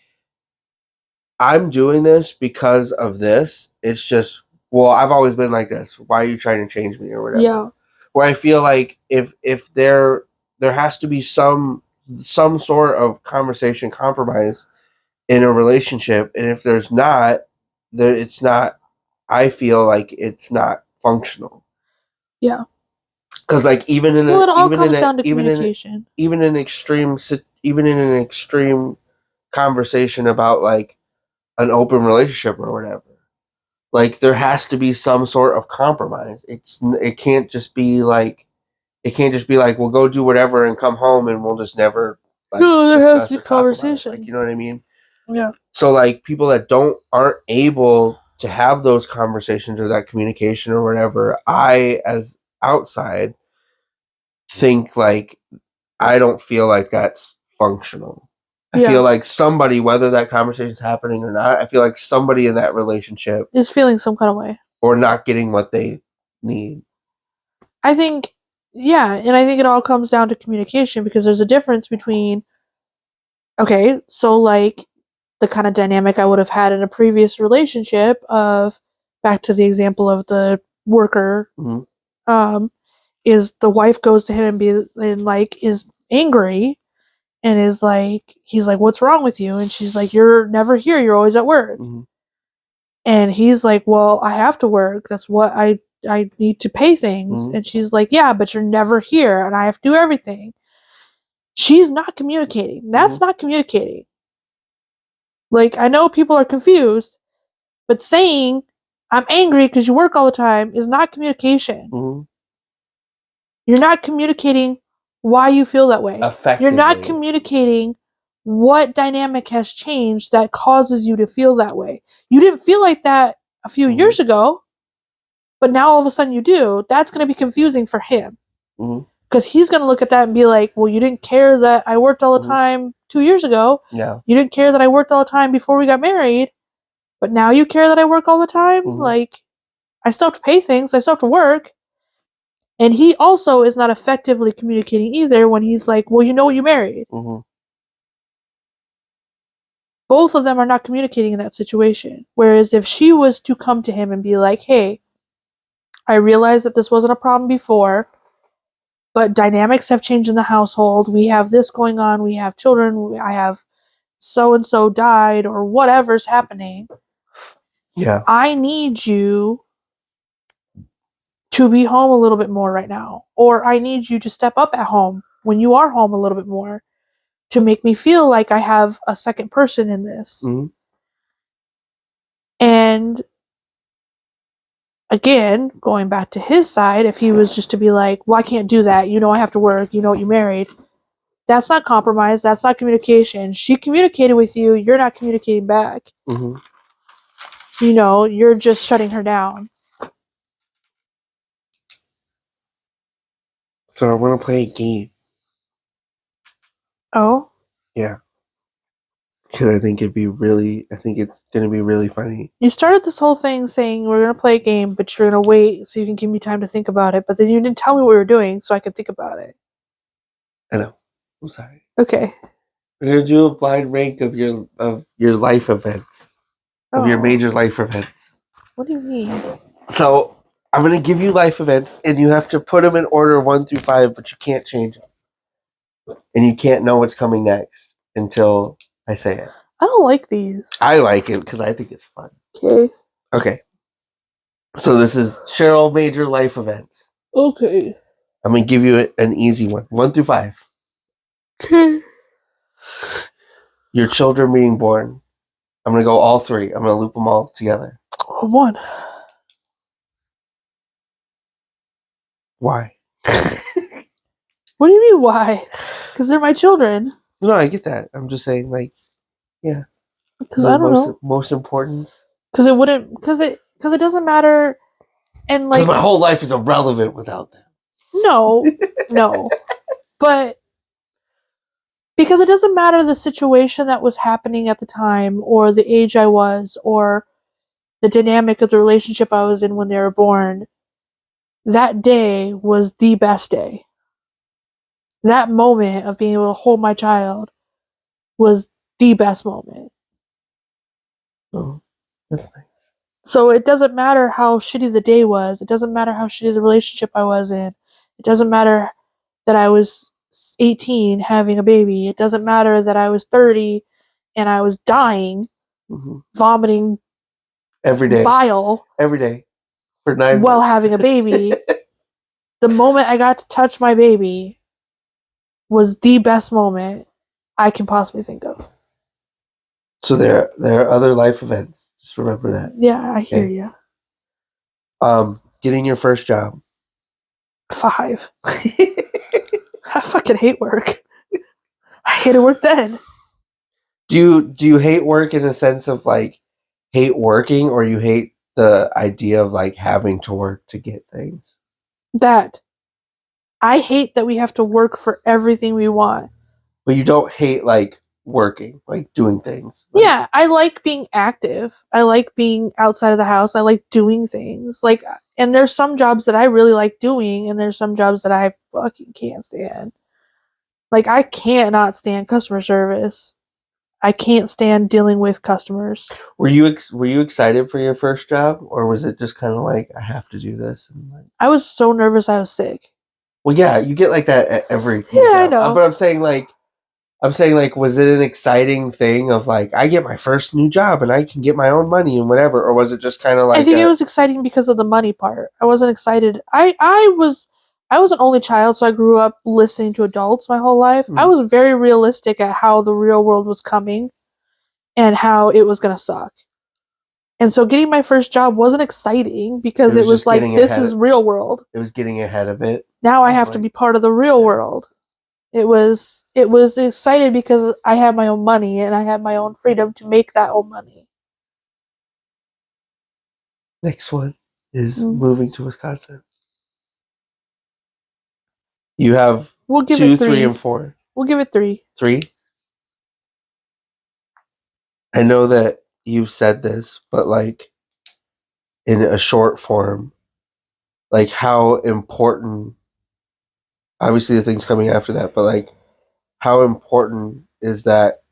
I'm doing this because of this. It's just, well, I've always been like this. Why are you trying to change me or whatever? Yeah. Where I feel like if there has to be some sort of conversation, compromise in a relationship, and if there's not, it's not. I feel like it's not functional. Yeah. Because like even in it all comes down to communication. Even in an extreme conversation about like an open relationship or whatever, like there has to be some sort of compromise. It can't just be like we'll go do whatever and come home and we'll just never like No, there has to be conversation. conversation. Like, you know what I mean? Yeah. So like people that aren't able to have those conversations or that communication or whatever, I as outside think like I don't feel like that's functional. I feel like somebody, whether that conversation's happening or not, I feel like somebody in that relationship is feeling some kind of way or not getting what they need. I think, yeah, and I think it all comes down to communication because there's a difference between, okay, so like the kind of dynamic I would have had in a previous relationship of, back to the example of the worker, is the wife goes to him and like is angry and is like, he's like, what's wrong with you? And she's like, you're never here, you're always at work. And he's like, well, I have to work, that's what I need to pay things. And she's like, yeah, but you're never here and I have to do everything. She's not communicating. That's not communicating. Like, I know people are confused, but saying, I'm angry because you work all the time is not communication. Mm-hmm. You're not communicating why you feel that way. Effectively. You're not communicating what dynamic has changed that causes you to feel that way. You didn't feel like that a few years ago, but now all of a sudden you do. That's going to be confusing for him. Because he's going to look at that and be like, well, you didn't care that I worked all the time 2 years ago. Yeah. You didn't care that I worked all the time before we got married. But now you care that I work all the time? Like, I still have to pay things. I still have to work. And he also is not effectively communicating either when he's like, well, you know you married. Both of them are not communicating in that situation. Whereas if she was to come to him and be like, hey, I realized that this wasn't a problem before, but dynamics have changed in the household. We have this going on. We have children. I have so-and-so died or whatever's happening. Yeah. I need you to be home a little bit more right now. Or I need you to step up at home when you are home a little bit more to make me feel like I have a second person in this. And again, going back to his side, if he was just to be like, well, I can't do that. You know, I have to work. You know, you married. That's not compromise. That's not communication. She communicated with you. You're not communicating back. You know, you're just shutting her down. So I want to play a game. Oh? Yeah. Because I think it's going to be really funny. You started this whole thing saying we're going to play a game, but you're going to wait so you can give me time to think about it. But then you didn't tell me what we were doing so I could think about it. I know. I'm sorry. Okay. We're going to do a blind rank of your life events. Of your major life events. What do you mean? So, I'm going to give you life events, and you have to put them in order 1 through 5, but you can't change them. And you can't know what's coming next until I say it. I don't like these. I like it because I think it's fun. Okay. So this is Cheryl major life events. Okay. I'm going to give you an easy one. 1 through 5. Okay. Your children being born. I'm going to go all 3. I'm going to loop them all together. 1. Why? What do you mean, why? Because they're my children. No, I get that. I'm just saying, like, yeah. Because I don't know. Most importance. Because it wouldn't. Because it doesn't matter. And like, because my whole life is irrelevant without them. No. But because it doesn't matter the situation that was happening at the time, or the age I was, or the dynamic of the relationship I was in when they were born. That day was the best day. That moment of being able to hold my child was the best moment. Oh, that's nice. So it doesn't matter how shitty the day was. It doesn't matter how shitty the relationship I was in. It doesn't matter that I was 18 having a baby. It doesn't matter that I was 30 and I was dying, vomiting every day, bile every day for 9 while months. having a baby. The moment I got to touch my baby was the best moment I can possibly think of. So there are other life events. Just remember that. Yeah, I hear you. Getting your first job. 5. I fucking hate work. I hated work then. Do you hate work in the sense of like hate working, or you hate the idea of like having to work to get things? That. I hate that we have to work for everything we want. But you don't hate like working, like doing things. Like, yeah, I like being active. I like being outside of the house. I like doing things. Like, and there's some jobs that I really like doing, and there's some jobs that I fucking can't stand. Like, I can't not stand customer service. I can't stand dealing with customers. Were you excited for your first job, or was it just kind of like I have to do this? And like, I was so nervous I was sick. Well, yeah, you get like that at every Yeah, job. I know. But I'm saying like, was it an exciting thing of like I get my first new job and I can get my own money and whatever, or was it just kind of like I think it was exciting because of the money part. I wasn't excited. I was I was an only child, so I grew up listening to adults my whole life. I was very realistic at how the real world was coming and how it was going to suck. And so getting my first job wasn't exciting because it was like, this is real world. It was getting ahead of it. Now I have to be part of the real world. It was excited because I had my own money and I had my own freedom to make that own money. Next one is moving to Wisconsin. You have we'll give 2, it 3. 3, and 4. We'll give it 3. 3? I know that you've said this, but like in a short form, like how important, obviously the things coming after that, but like how important is that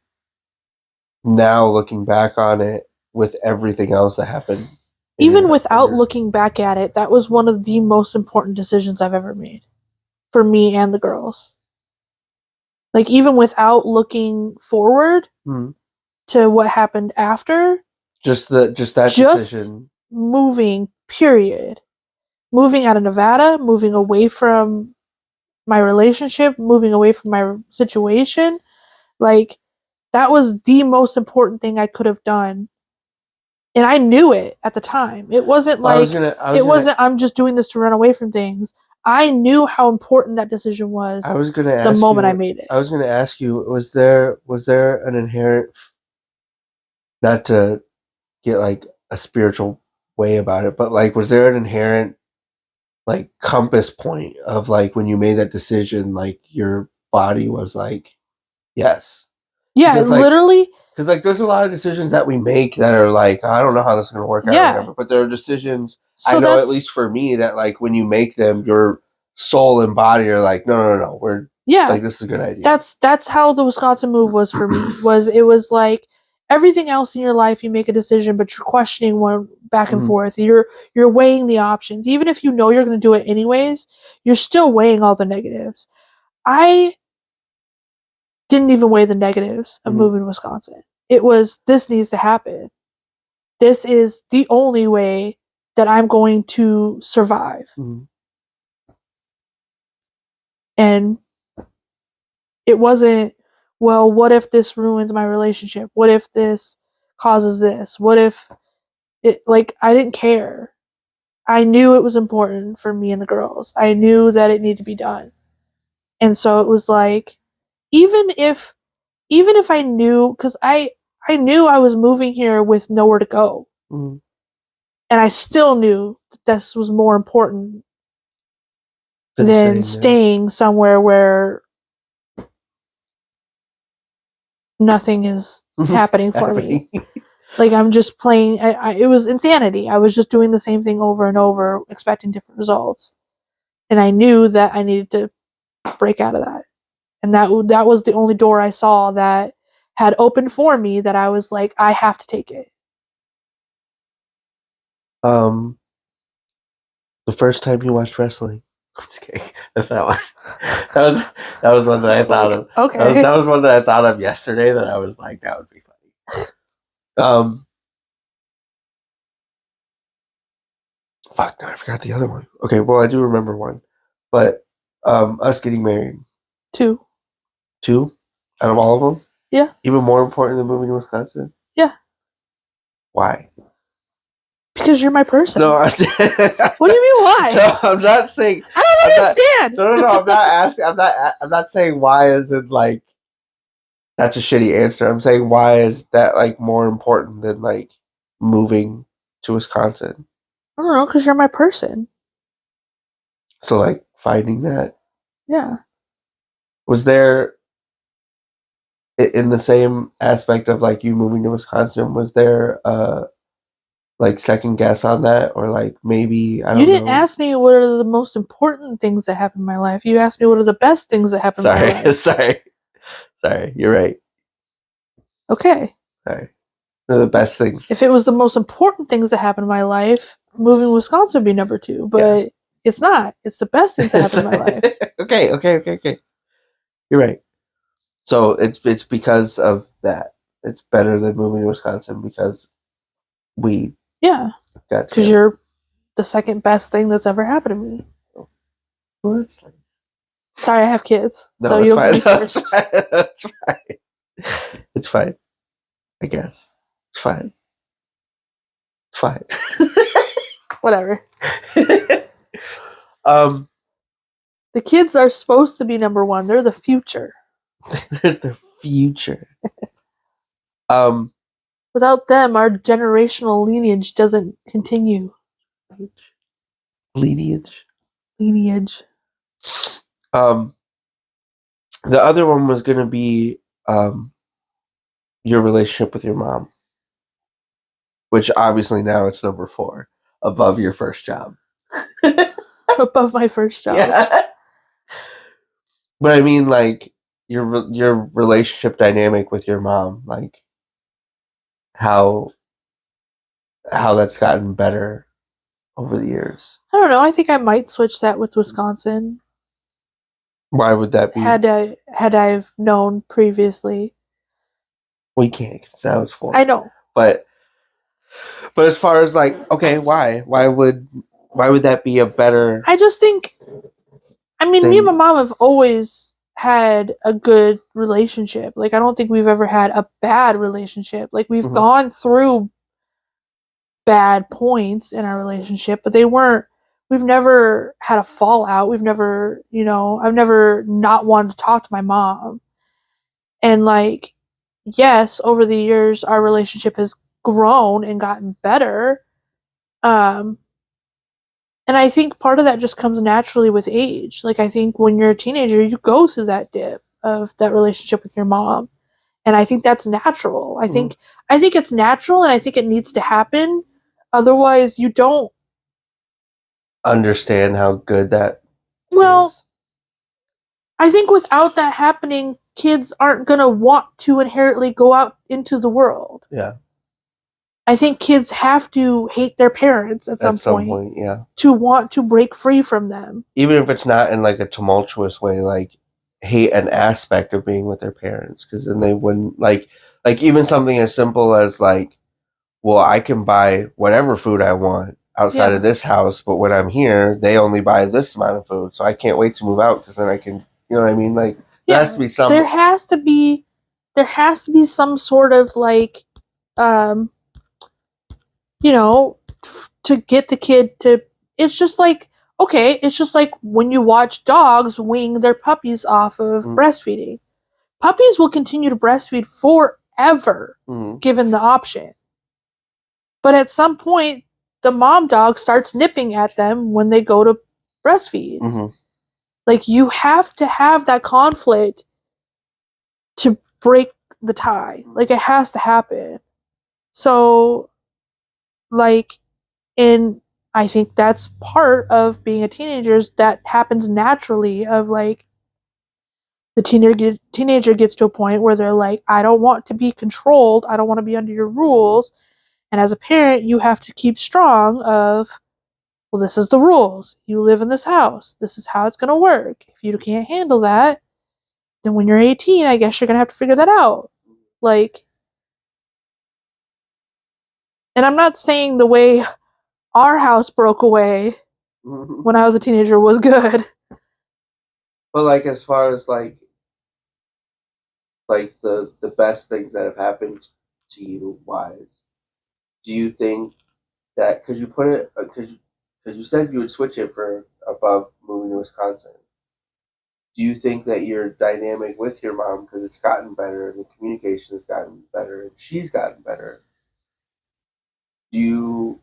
now looking back on it with everything else that happened? Even without looking back at it, that was one of the most important decisions I've ever made for me and the girls. Like, even without looking forward to what happened after, just that decision, moving, period. Moving out of Nevada, moving away from my relationship, moving away from my situation, like, that was the most important thing I could have done. And I knew it at the time. It wasn't like, I'm just doing this to run away from things. I knew how important that decision was. I was going to ask the moment I made it. I was going to ask you, was there an inherent, not to get like a spiritual way about it, but like, was there an inherent like compass point of like when you made that decision, like your body was like, yes. Yeah, because, literally. Because like there's a lot of decisions that we make that are like, I don't know how this is going to work out or whatever, but there are decisions, I know at least for me, that like when you make them, your soul and body are like, no, we're like, this is a good idea. That's how the Wisconsin move was for me. It was like everything else in your life, you make a decision, but you're questioning one back and forth. You're weighing the options. Even if you know you're going to do it anyways, you're still weighing all the negatives. I didn't even weigh the negatives of moving to Wisconsin. It was, this needs to happen. This is the only way that I'm going to survive. And it wasn't, well, what if this ruins my relationship? What if this causes this? What if it, like, I didn't care. I knew it was important for me and the girls. I knew that it needed to be done. And so it was like, even if I knew, because I knew I was moving here with nowhere to go. And I still knew that this was more important than staying somewhere where nothing is happening for me. Like, I'm just playing, it was insanity. I was just doing the same thing over and over, expecting different results. And I knew that I needed to break out of that. And that was the only door I saw that had opened for me, that I was like, I have to take it. The first time you watched wrestling? I'm just kidding. That's not one. That was one that I thought of. Okay. That was one that I thought of yesterday that I was like, that would be funny. Fuck, no, I forgot the other one. Okay, well, I do remember one. But us getting married. 2. 2? Out of all of them? Yeah. Even more important than moving to Wisconsin? Yeah. Why? Because you're my person. No, what do you mean why? No, I'm not saying. I don't understand. No. I'm not asking. I'm not saying why is it like. That's a shitty answer. I'm saying why is that like more important than like moving to Wisconsin? I don't know, because you're my person. So like finding that. Yeah. Was there, in the same aspect of like you moving to Wisconsin, was there like second guess on that, or like maybe I don't know? You didn't ask me what are the most important things that happened in my life. You asked me what are the best things that happened in my life. Sorry. You're right. Okay. Sorry. They're the best things. If it was the most important things that happened in my life, moving to Wisconsin would be number 2. But it's not. It's the best things that happened in my life. Okay. You're right. So it's because of that. It's better than moving to Wisconsin because we. Yeah. Because you're the second best thing that's ever happened to me. Well, that's nice. Sorry, I have kids, No, so it's you'll fine. be first. That's fine. It's fine. I guess. It's fine. It's fine. Whatever. um, The kids are supposed to be number one. They're the future. the future. Um, Without them, our generational lineage doesn't continue. lineage. Lineage. The other one was going to be your relationship with your mom, which obviously now it's number 4, above your first job. Above my first job. Yeah. But I mean, like your relationship dynamic with your mom, like how that's gotten better over the years. I don't know. I think I might switch that with Wisconsin. Why would that be? Had I've known previously. We can't. 'Cause that was 4. I know. But as far as like, okay, why? Why would that be a better? I just think. I mean, me and my mom have always had a good relationship. Like, I don't think we've ever had a bad relationship. Like, we've gone through bad points in our relationship, but we've never had a fallout. We've never, I've never not wanted to talk to my mom. And, like, yes, over the years, our relationship has grown and gotten better. And I think part of that just comes naturally with age. Like, I think when you're a teenager, you go through that dip of that relationship with your mom. And I think that's natural. I think it's natural, and I think it needs to happen. Otherwise, you don't understand how good that is. I think without that happening, kids aren't going to want to inherently go out into the world. Yeah. I think kids have to hate their parents at some point, yeah. to want to break free from them. Even if it's not in like a tumultuous way, like hate an aspect of being with their parents, because then they wouldn't like even something as simple as like, well, I can buy whatever food I want outside of this house, but when I'm here, they only buy this amount of food, so I can't wait to move out because then I can, you know what I mean? Like there has to be some. There has to be some sort of like, um, to get the kid to. It's just like, okay, it's just like when you watch dogs wean their puppies off of breastfeeding. Puppies will continue to breastfeed forever, given the option. But at some point, the mom dog starts nipping at them when they go to breastfeed. Like, you have to have that conflict to break the tie. Like, it has to happen. So, like, and I think that's part of being a teenager, that happens naturally, of like, the teenager gets to a point where they're like, I don't want to be controlled, I don't want to be under your rules. And as a parent, you have to keep strong of, well, this is the rules. You live in this house. This is how it's going to work. If you can't handle that, then when you're 18, I guess you're going to have to figure that out. Like, and I'm not saying the way our house broke away when I was a teenager was good. But like as far as like the best things that have happened to you wise, do you think that could you put it because you said you would switch it for above moving to Wisconsin? Do you think that your dynamic with your mom, because it's gotten better and the communication has gotten better and she's gotten better, do you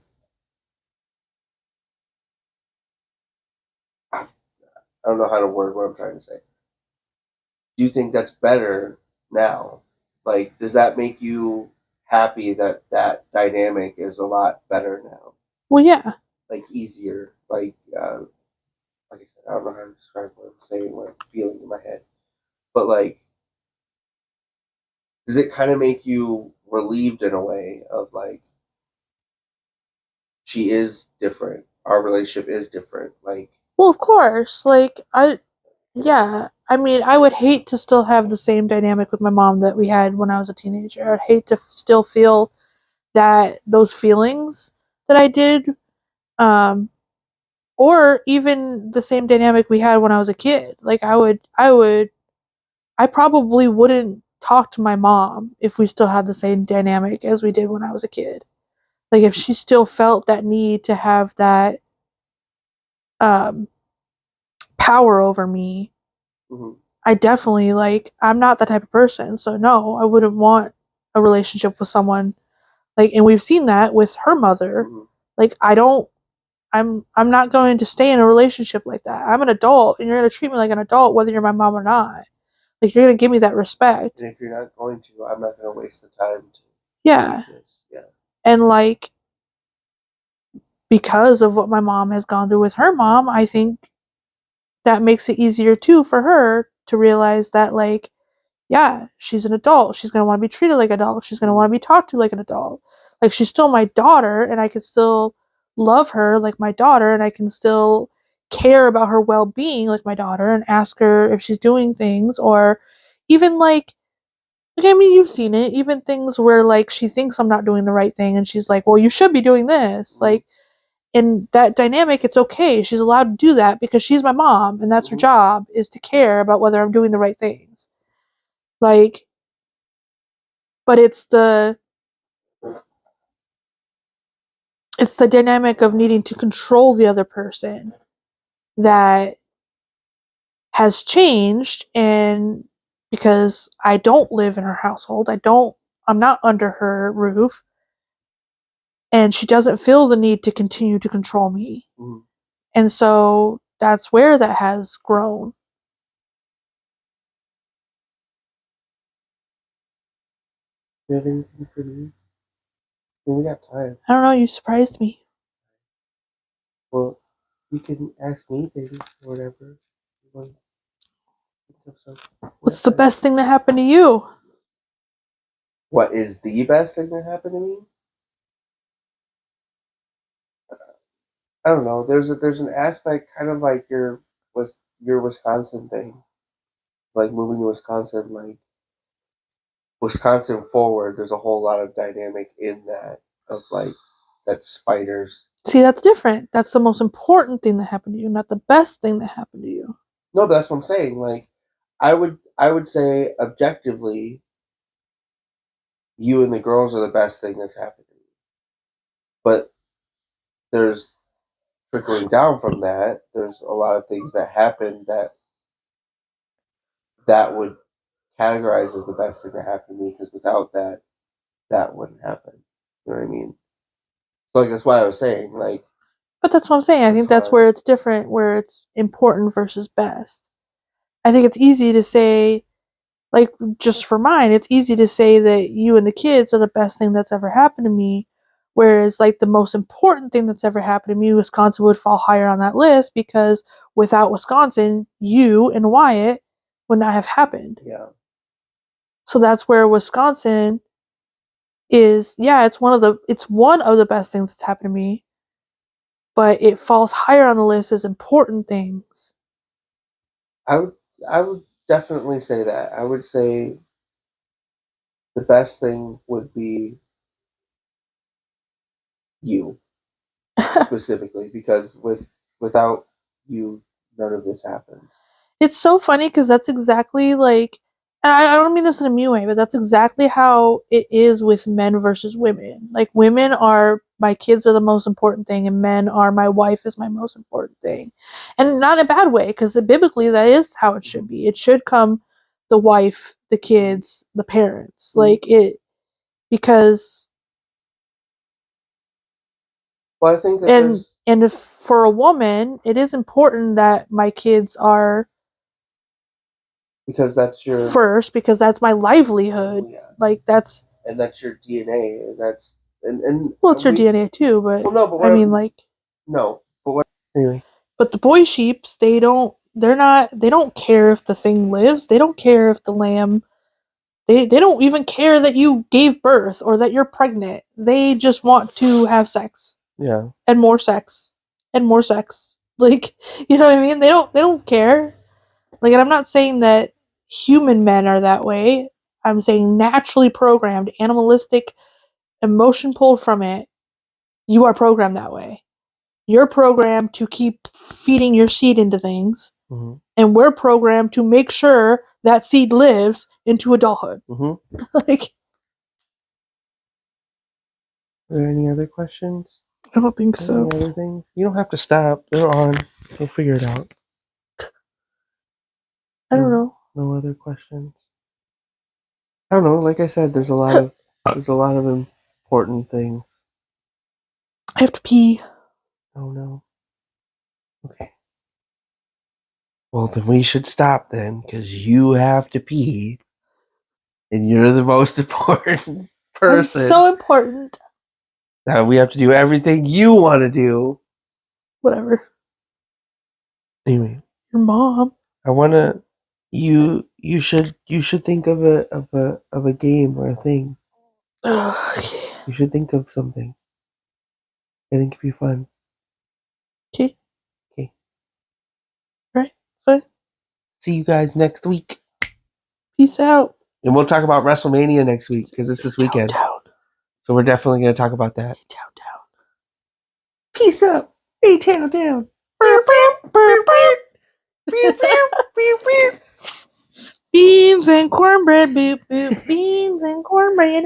I don't know how to word what I'm trying to say. Do you think that's better now? Like, does that make you happy that that dynamic is a lot better now? Well, yeah. Like easier, like I said, I don't know how to describe what I'm saying, what I'm feeling in my head, but like, does it kind of make you relieved in a way of like, she is different, our relationship is different, like, Well, of course. Like, yeah. I mean, I would hate to still have the same dynamic with my mom that we had when I was a teenager. I'd hate to still feel those feelings that I did. Um, or even the same dynamic we had when I was a kid. Like I probably wouldn't talk to my mom if we still had the same dynamic as we did when I was a kid. Like if she still felt that need to have that um power over me, Mm-hmm. I definitely like I'm not that type of person. So no, I wouldn't want a relationship with someone like, and we've seen that with her mother. Mm-hmm. Like I'm not going to stay in a relationship like that. I'm an adult and you're going to treat me like an adult whether you're my mom or not. Like you're going to give me that respect. And if you're not going to, I'm not going to waste the time to Yeah. do this. Yeah. And like because of what my mom has gone through with her mom, I think that makes it easier too for her to realize that like yeah, she's an adult. She's going to want to be treated like an adult. She's going to want to be talked to like an adult. Like she's still my daughter and I can still love her like my daughter and I can still care about her well-being like my daughter and ask her if she's doing things or even like I mean you've seen it, even things where like she thinks I'm not doing the right thing and she's like, "Well, you should be doing this." Mm-hmm. Like in that dynamic, it's okay. She's allowed to do that because she's my mom and that's her Mm-hmm. job is to care about whether I'm doing the right things. Like but it's the dynamic of needing to control the other person that has changed and because I don't live in her household, I'm not under her roof and she doesn't feel the need to continue to control me. Mm-hmm. And so that's where that has grown. You have anything for me? I mean, we got time. I don't know, you surprised me. Well, you can ask me things or whatever. You want to think of something? What's the best thing that happened to you? What is the best thing that happened to me? I don't know. There's an aspect kind of like your Wisconsin thing, like moving to Wisconsin, like Wisconsin forward. There's a whole lot of dynamic in that of like that spiders. See, that's different. That's the most important thing that happened to you, not the best thing that happened to you. No, but that's what I'm saying. Like I would say objectively, you and the girls are the best thing that's happened to me. But there's trickling down from that. There's a lot of things that happen that would categorize as the best thing that happened to me because without that, that wouldn't happen. You know what I mean? So like that's why I was saying like But that's what I'm saying. I it's think that's hard. where it's different, where it's important versus best. I think it's easy to say, like, just for mine, it's easy to say that you and the kids are the best thing that's ever happened to me. Whereas, like, the most important thing that's ever happened to me, Wisconsin would fall higher on that list because without Wisconsin, you and Wyatt would not have happened. Yeah. So that's where Wisconsin is, yeah, it's one of the best things that's happened to me, but it falls higher on the list as important things. I would I would definitely say that. I would say the best thing would be you specifically because without you none of this happens. It's so funny because that's exactly like, and I don't mean this in a mean way, but that's exactly how it is with men versus women. Like, women are my kids are the most important thing, and men are my wife is my most important thing. And not in a bad way, because biblically, that is how it should be. It should come the wife, the kids, the parents. Like, it, because, Well, I think that and, there's and if for a woman, it is important that my kids are because that's your first because that's my livelihood. yeah, Like that's and that's your DNA, and that's and well, it's your we DNA too, but well no, but I what mean like, no, but what anyway. but the boy sheeps they don't care if the thing lives. They don't care if the lamb they don't even care that you gave birth or that you're pregnant. They just want to have sex Yeah. and more sex and more sex. Like you know what I mean? They don't care. Like and I'm not saying that human men are that way. I'm saying naturally programmed, animalistic emotion pulled from it, you are programmed that way. You're programmed to keep feeding your seed into things, Mm-hmm. and we're programmed to make sure that seed lives into adulthood. Mm-hmm. Like, Are there any other questions? I don't think Any so. other things? You don't have to stop. They're on. We'll figure it out. I don't know. No other questions. I don't know. Like I said, there's a lot of important things. I have to pee. Oh no. Okay. Well, then we should stop then, because you have to pee, and you're the most important I'm person. so important. That we have to do everything you want to do. Whatever. Anyway, Your mom. I wanna. You should think of a game or a thing. Okay. You should think of something. I think it'd be fun. Okay. Okay. Right. Fine. See you guys next week. Peace out. And we'll talk about WrestleMania next week, because it's this weekend. Down. So we're definitely going to talk about that. Down. Peace up. A-Town down. Beans and cornbread. Boop boop. Beans and cornbread.